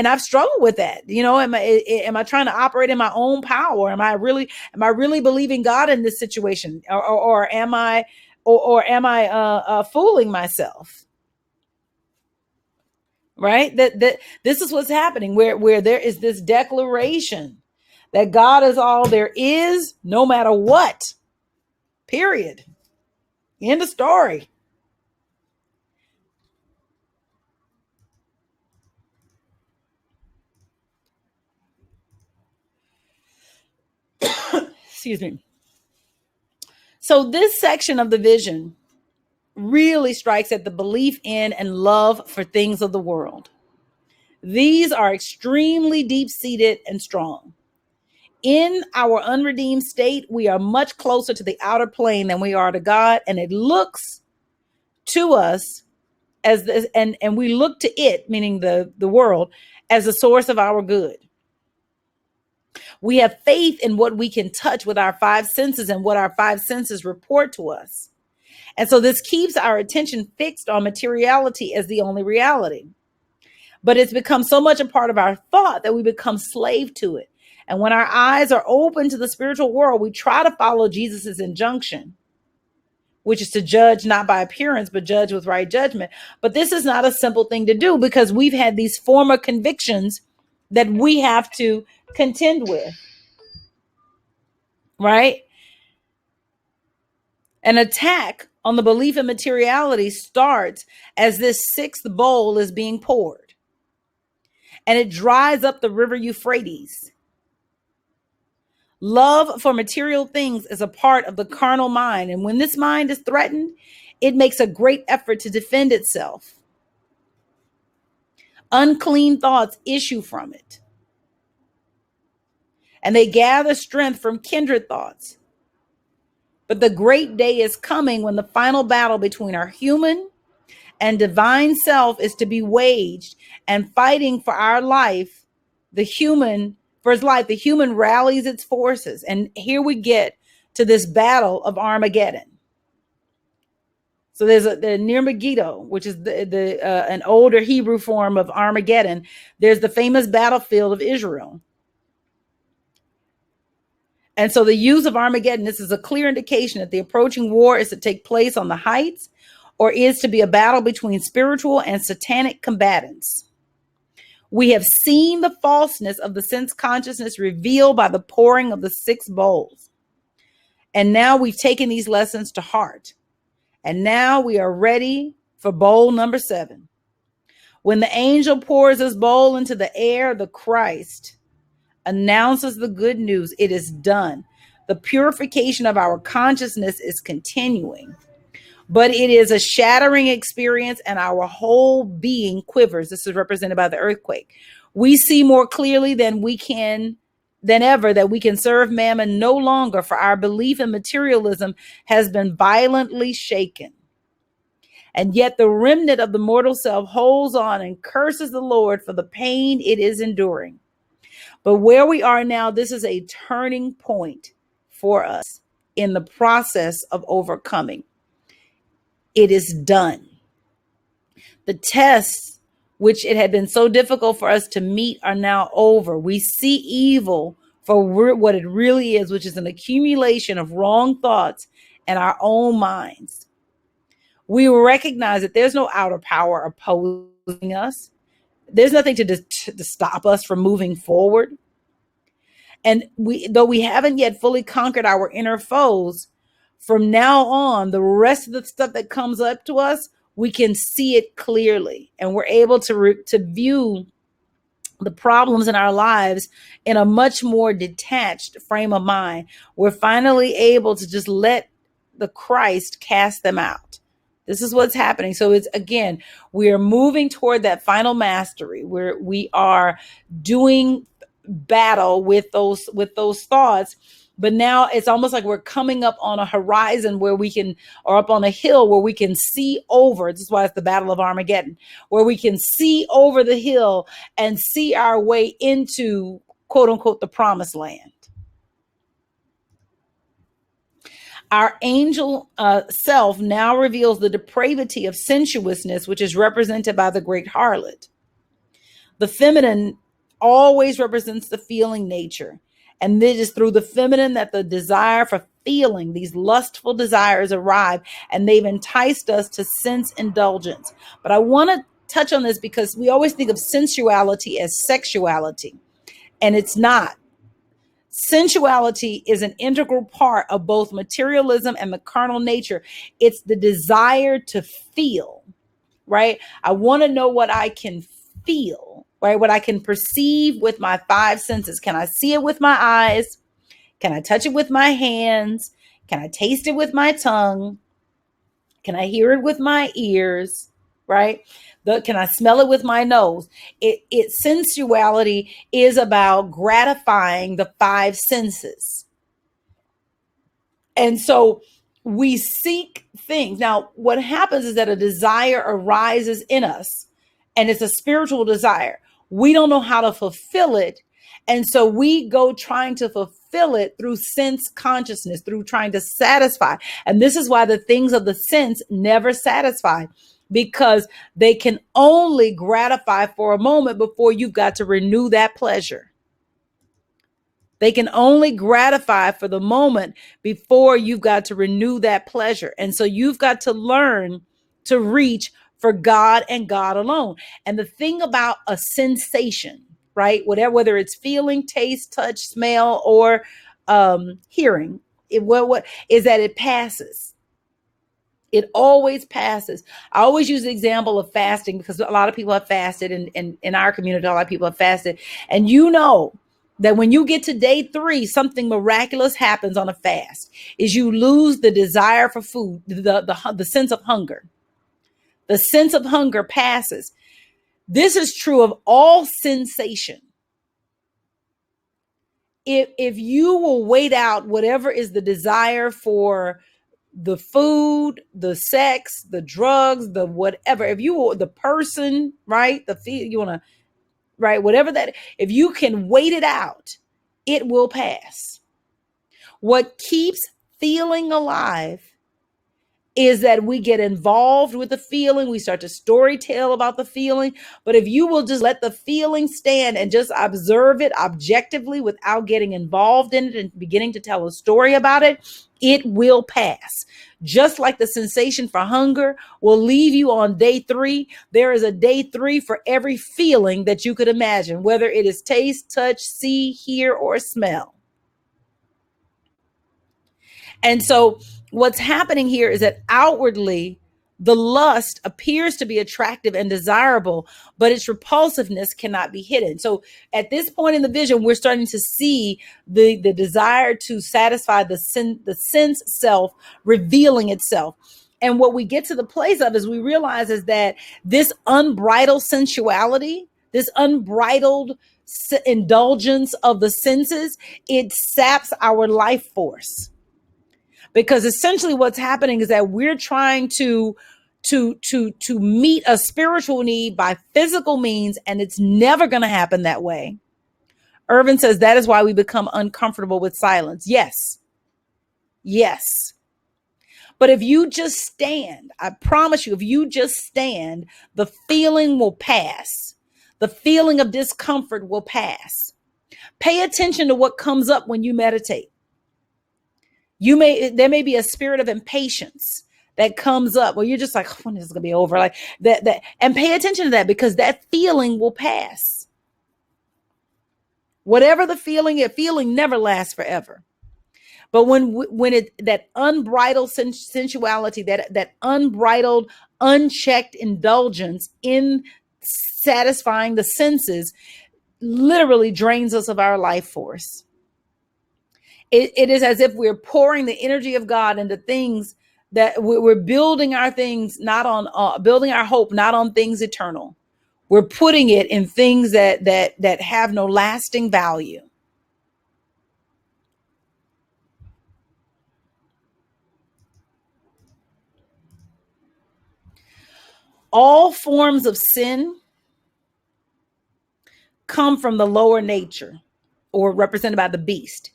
I've struggled with that. You know, am I trying to operate in my own power? Am I really believing God in this situation, or am I fooling myself? Right? That this is what's happening, where there is this declaration that God is all there is, no matter what. Period. End of story. Excuse me. So this section of the vision really strikes at the belief in and love for things of the world. These are extremely deep-seated and strong. In our unredeemed state, we are much closer to the outer plane than we are to God, and it looks to us as this, and we look to it, meaning the world, as the source of our good. We have faith in what we can touch with our five senses and what our five senses report to us. And so this keeps our attention fixed on materiality as the only reality. But it's become so much a part of our thought that we become slave to it. And when our eyes are open to the spiritual world, we try to follow Jesus's injunction, which is to judge not by appearance, but judge with right judgment. But this is not a simple thing to do because we've had these former convictions that we have to contend with, right? An attack on the belief in materiality starts as this sixth bowl is being poured, and it dries up the river Euphrates. Love for material things is a part of the carnal mind, and when this mind is threatened, it makes a great effort to defend itself. Unclean thoughts issue from it, and they gather strength from kindred thoughts. But the great day is coming when the final battle between our human and divine self is to be waged, and fighting for our life, the human rallies its forces. And here we get to this battle of Armageddon. So there's the near Megiddo, which is an older Hebrew form of Armageddon. There's the famous battlefield of Israel. And so the use of Armageddon, this is a clear indication that the approaching war is to take place on the heights, or is to be a battle between spiritual and satanic combatants. We have seen the falseness of the sense consciousness revealed by the pouring of the six bowls. And now we've taken these lessons to heart. And now we are ready for bowl number 7. When the angel pours his bowl into the air, the Christ announces the good news. It is done. The purification of our consciousness is continuing, but it is a shattering experience, and our whole being quivers. This is represented by the earthquake. We see more clearly than ever that we can serve mammon no longer, for our belief in materialism has been violently shaken. And yet the remnant of the mortal self holds on and curses the Lord for the pain it is enduring. But where we are now, this is a turning point for us in the process of overcoming. It is done. The tests, which it had been so difficult for us to meet, are now over. We see evil for what it really is, which is an accumulation of wrong thoughts and our own minds. We recognize that there's no outer power opposing us. There's nothing to stop us from moving forward. And though we haven't yet fully conquered our inner foes, from now on, the rest of the stuff that comes up to us, we can see it clearly, and we're able to view the problems in our lives in a much more detached frame of mind. We're finally able to just let the Christ cast them out. This is what's happening. So it's, again, we are moving toward that final mastery where we are doing battle with those thoughts. But now it's almost like we're coming up on a horizon where we can, or up on a hill where we can see over. This is why it's the Battle of Armageddon, where we can see over the hill and see our way into, quote unquote, the promised land. Our angel self now reveals the depravity of sensuousness, which is represented by the great harlot. The feminine always represents the feeling nature. And it is through the feminine that the desire for feeling, these lustful desires, arrive, and they've enticed us to sense indulgence. But I want to touch on this because we always think of sensuality as sexuality, and it's not. Sensuality is an integral part of both materialism and the carnal nature. It's the desire to feel, right? I want to know what I can feel, right? What I can perceive with my five senses. Can I see it with my eyes? Can I touch it with my hands? Can I taste it with my tongue? Can I hear it with my ears? Right? Can I smell it with my nose? Sensuality is about gratifying the five senses. And so we seek things. Now, what happens is that a desire arises in us, and it's a spiritual desire. We don't know how to fulfill it. And so we go trying to fulfill it through sense consciousness, through trying to satisfy. And this is why the things of the sense never satisfy, because they can only gratify for a moment before you've got to renew that pleasure. They can only gratify for the moment before you've got to renew that pleasure. And so you've got to learn to reach for God and God alone. And the thing about a sensation, right? Whether it's feeling, taste, touch, smell, or hearing, what is that it passes. It always passes. I always use the example of fasting because a lot of people have fasted, and in our community, a lot of people have fasted. And you know that when you get to day 3, something miraculous happens on a fast, is you lose the desire for food, the sense of hunger. The sense of hunger passes. This is true of all sensation. If you will wait out whatever is the desire for the food, the sex, the drugs, the whatever, if you, the person, right, the feel you want to, right, whatever that, if you can wait it out, it will pass. What keeps feeling alive is that we get involved with the feeling. We start to story tell about the feeling. But if you will just let the feeling stand and just observe it objectively without getting involved in it and beginning to tell a story about it, it will pass. Just like the sensation for hunger will leave you on day 3, there is a day 3 for every feeling that you could imagine, whether it is taste, touch, see, hear, or smell. And so what's happening here is that outwardly, the lust appears to be attractive and desirable, but its repulsiveness cannot be hidden. So at this point in the vision, we're starting to see the desire to satisfy the sense self revealing itself. And what we get to the place of is we realize is that this unbridled sensuality, this unbridled indulgence of the senses, it saps our life force. Because essentially what's happening is that we're trying to meet a spiritual need by physical means, and it's never going to happen that way. Irvin says that is why we become uncomfortable with silence. Yes. Yes. But if you just stand, I promise you, if you just stand, the feeling will pass. The feeling of discomfort will pass. Pay attention to what comes up when you meditate. There may be a spirit of impatience that comes up where you're just like, when is this gonna be over? Like that, and pay attention to that, because that feeling will pass. Whatever the feeling, a feeling never lasts forever. But when it, that unbridled sensuality, that unbridled, unchecked indulgence in satisfying the senses literally drains us of our life force. It is as if we're pouring the energy of God into things that we're building our things, not on building our hope, not on things eternal. We're putting it in things that have no lasting value. All forms of sin come from the lower nature, or represented by the beast,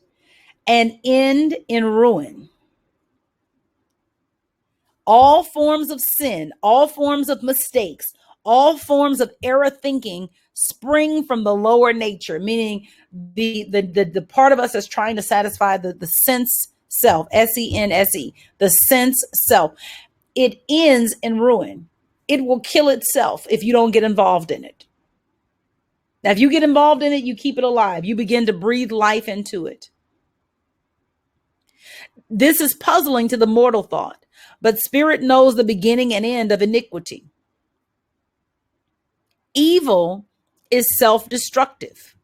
and end in ruin. All forms of sin, all forms of mistakes, all forms of error thinking spring from the lower nature, meaning the part of us that's trying to satisfy the sense self, SENSE, the sense self. It ends in ruin. It will kill itself if you don't get involved in it. Now, if you get involved in it, you keep it alive. You begin to breathe life into it. This is puzzling to the mortal thought, but spirit knows the beginning and end of iniquity. Evil is self-destructive.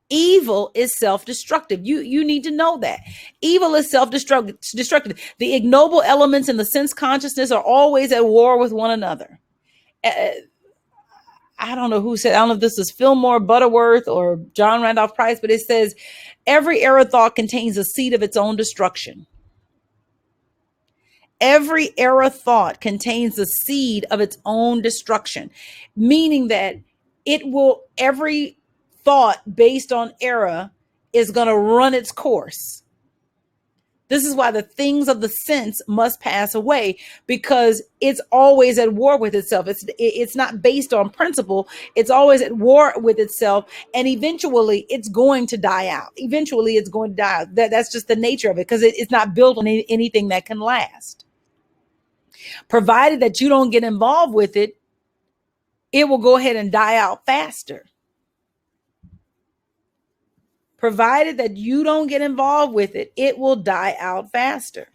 Evil is self-destructive. You need to know that. Evil is self-destructive. The ignoble elements in the sense consciousness are always at war with one another. I don't know who said, I don't know if this is Fillmore Butterworth or John Randolph Price, but it says, every error thought contains a seed of its own destruction. Every error thought contains the seed of its own destruction, meaning that every thought based on error is going to run its course. This is why the things of the sense must pass away, because it's always at war with itself. It's not based on principle. It's always at war with itself. And eventually it's going to die out. Eventually it's going to die out. That's just the nature of it, because it's not built on anything that can last. Provided that you don't get involved with it, it will go ahead and die out faster. Provided that you don't get involved with it, it will die out faster.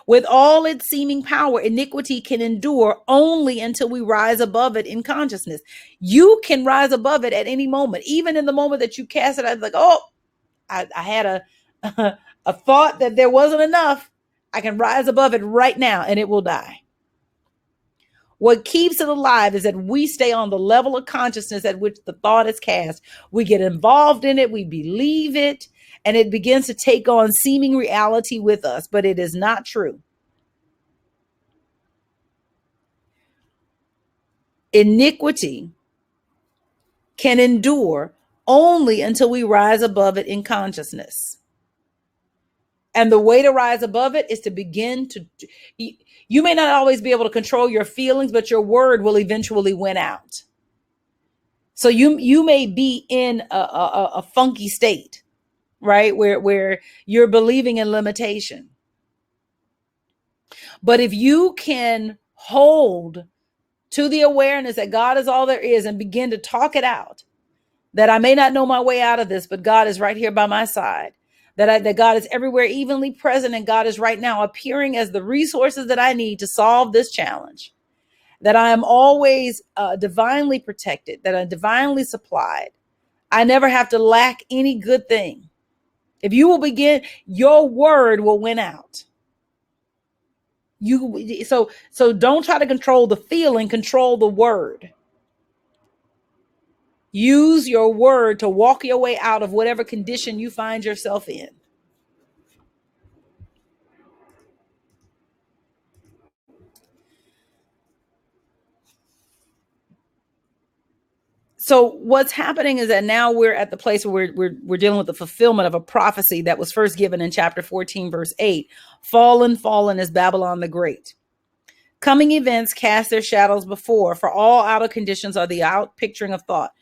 With all its seeming power, iniquity can endure only until we rise above it in consciousness. You can rise above it at any moment, even in the moment that you cast it out. Like, oh, I had a thought that there wasn't enough. I can rise above it right now, and it will die. What keeps it alive is that we stay on the level of consciousness at which the thought is cast. We get involved in it, we believe it, and it begins to take on seeming reality with us, but it is not true. Iniquity can endure only until we rise above it in consciousness. And the way to rise above it is to begin to, you may not always be able to control your feelings, but your word will eventually win out. So you may be in a funky state, right? Where you're believing in limitation. But if you can hold to the awareness that God is all there is and begin to talk it out, that I may not know my way out of this, but God is right here by my side. That God is everywhere evenly present, and God is right now appearing as the resources that I need to solve this challenge. That I am always divinely protected, that I'm divinely supplied. I never have to lack any good thing. If you will begin, your word will win out. So don't try to control the feeling, control the word. Use your word to walk your way out of whatever condition you find yourself in. So what's happening is that now we're at the place where we're dealing with the fulfillment of a prophecy that was first given in chapter 14, verse 8. Fallen is Babylon the Great. Coming events cast their shadows before, for all outer conditions are the out picturing of thought.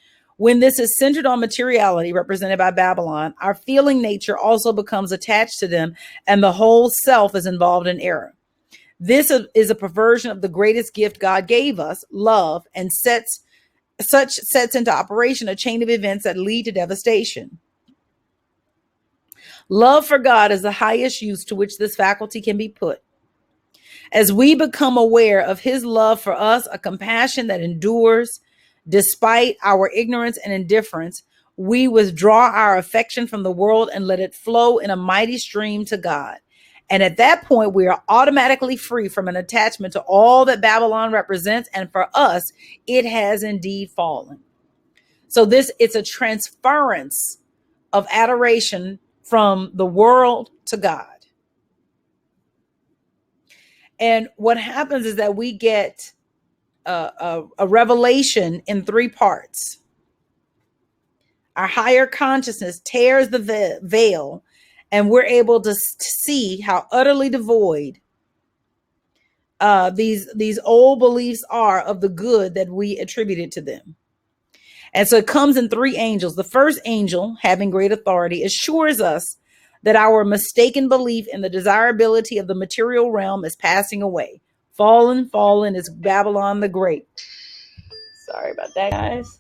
When this is centered on materiality, represented by Babylon, our feeling nature also becomes attached to them, and the whole self is involved in error. This is a perversion of the greatest gift God gave us, love, and sets into operation a chain of events that lead to devastation. Love for God is the highest use to which this faculty can be put. As we become aware of his love for us, a compassion that endures despite our ignorance and indifference, we withdraw our affection from the world and let it flow in a mighty stream to God. And at that point, we are automatically free from an attachment to all that Babylon represents. And for us, it has indeed fallen. So it's a transference of adoration from the world to God. And what happens is that we get a revelation in three parts. Our higher consciousness tears the veil, and we're able to see how utterly devoid these old beliefs are of the good that we attributed to them. And so it comes in three angels. The first angel, having great authority, assures us that our mistaken belief in the desirability of the material realm is passing away. Fallen, fallen is Babylon the Great. Sorry about that, guys.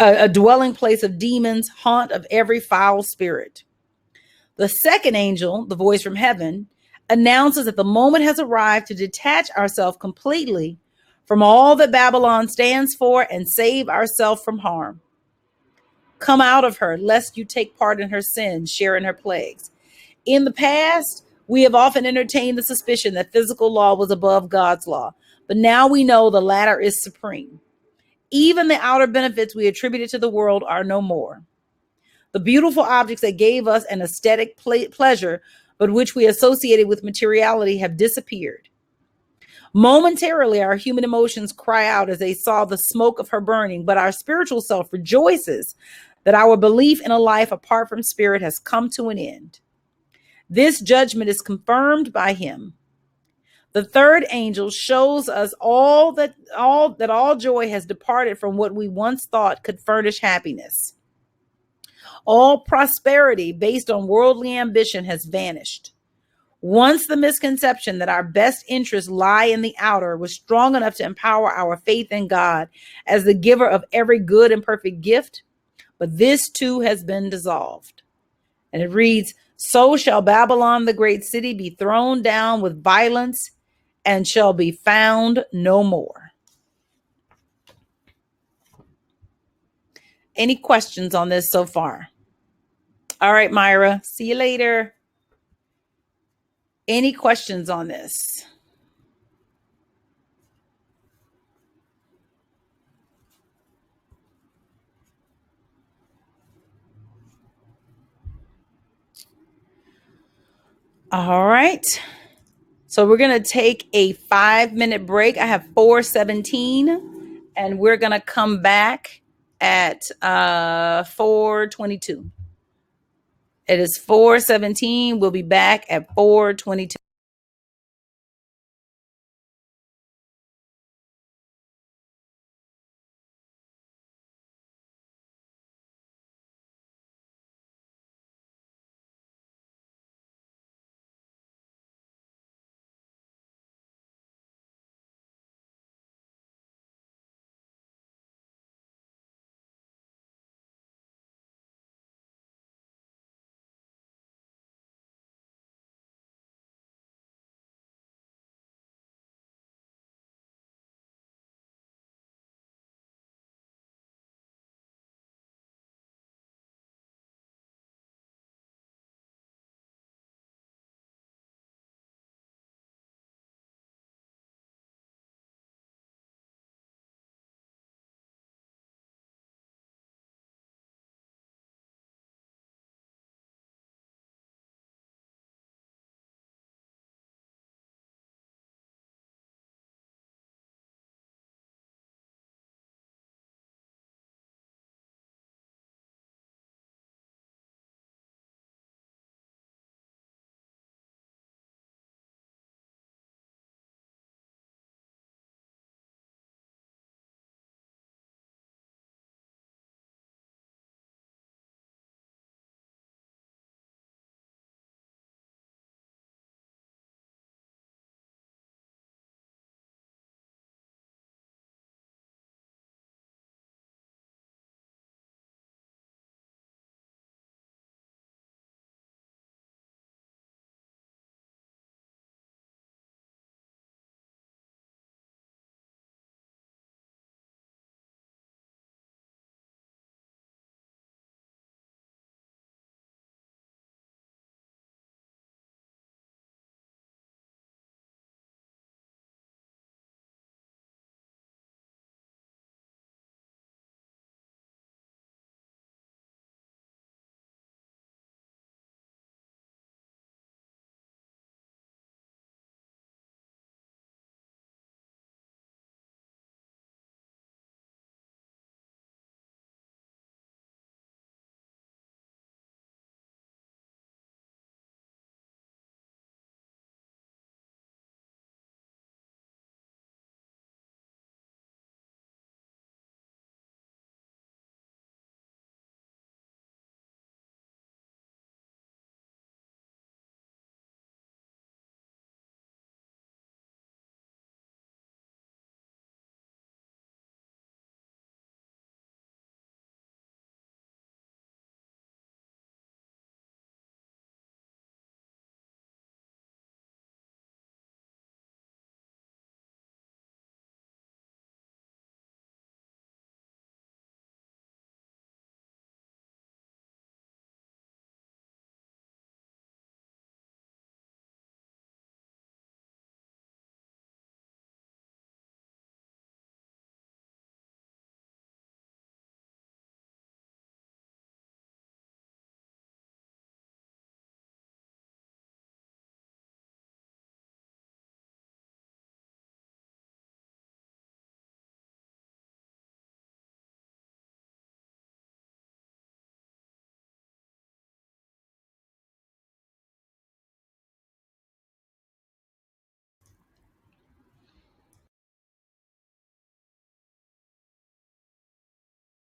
A dwelling place of demons, haunt of every foul spirit. The second angel, the voice from heaven, announces that the moment has arrived to detach ourselves completely from all that Babylon stands for and save ourselves from harm. Come out of her, lest you take part in her sins, share in her plagues. In the past, we have often entertained the suspicion that physical law was above God's law, but now we know the latter is supreme. Even the outer benefits we attributed to the world are no more. The beautiful objects that gave us an aesthetic pleasure, but which we associated with materiality, have disappeared. Momentarily, our human emotions cry out as they saw the smoke of her burning, but our spiritual self rejoices that our belief in a life apart from spirit has come to an end. This judgment is confirmed by him. The third angel shows us all joy has departed from what we once thought could furnish happiness. All prosperity based on worldly ambition has vanished. Once the misconception that our best interests lie in the outer was strong enough to empower our faith in God as the giver of every good and perfect gift, but this too has been dissolved. And it reads, so shall Babylon, the great city, be thrown down with violence and shall be found no more. Any questions on this so far? All right, Myra, see you later. Any questions on this? All right. So we're going to take a 5-minute break. I have 4:17 and we're going to come back at 4:22. It is 4:17. We'll be back at 4:22.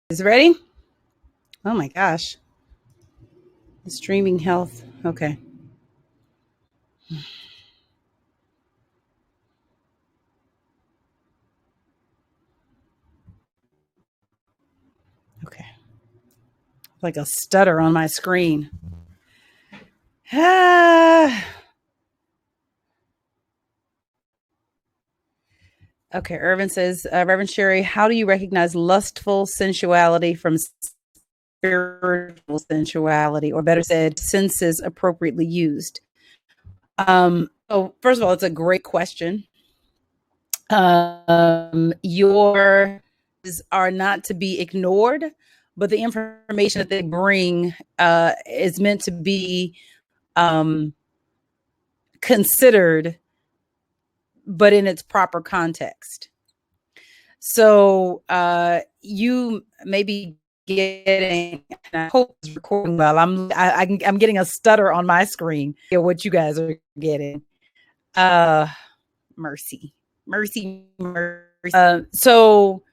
Is ready? Oh my gosh. The streaming health. Okay. Okay. Like a stutter on my screen. Ah. Okay. Irvin says, Reverend Sherry, how do you recognize lustful sensuality from spiritual sensuality, or better said, senses appropriately used? So first of all, it's a great question. Your are not to be ignored, but the information that they bring is meant to be considered, but in its proper context. So you may be getting, and I hope it's recording well. I'm getting a stutter on my screen. What you guys are getting? Mercy. So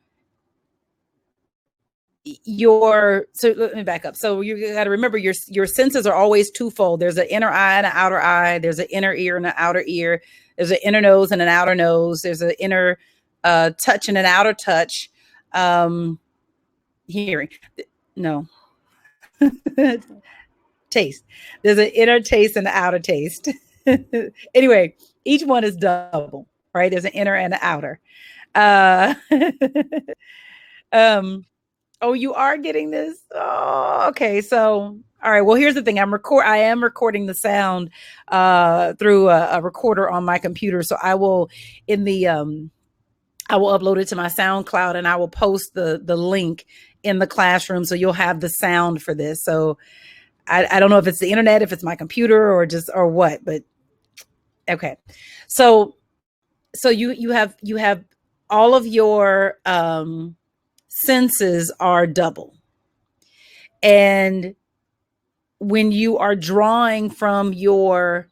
let me back up. So you got to remember your senses are always twofold. There's an inner eye and an outer eye. There's an inner ear and an outer ear. There's an inner nose and an outer nose. There's an inner touch and an outer touch. Hearing, no. Taste. There's an inner taste and an outer taste. Anyway, each one is double, right? There's an inner and an outer. Oh, you are getting this? Oh, okay. So, all right. Well, here's the thing. I am recording the sound through a recorder on my computer. So I will I will upload it to my SoundCloud and I will post the link in the classroom. So you'll have the sound for this. So I don't know if it's the internet, if it's my computer or what, but okay. So you have all of your senses are double. And when you are drawing from your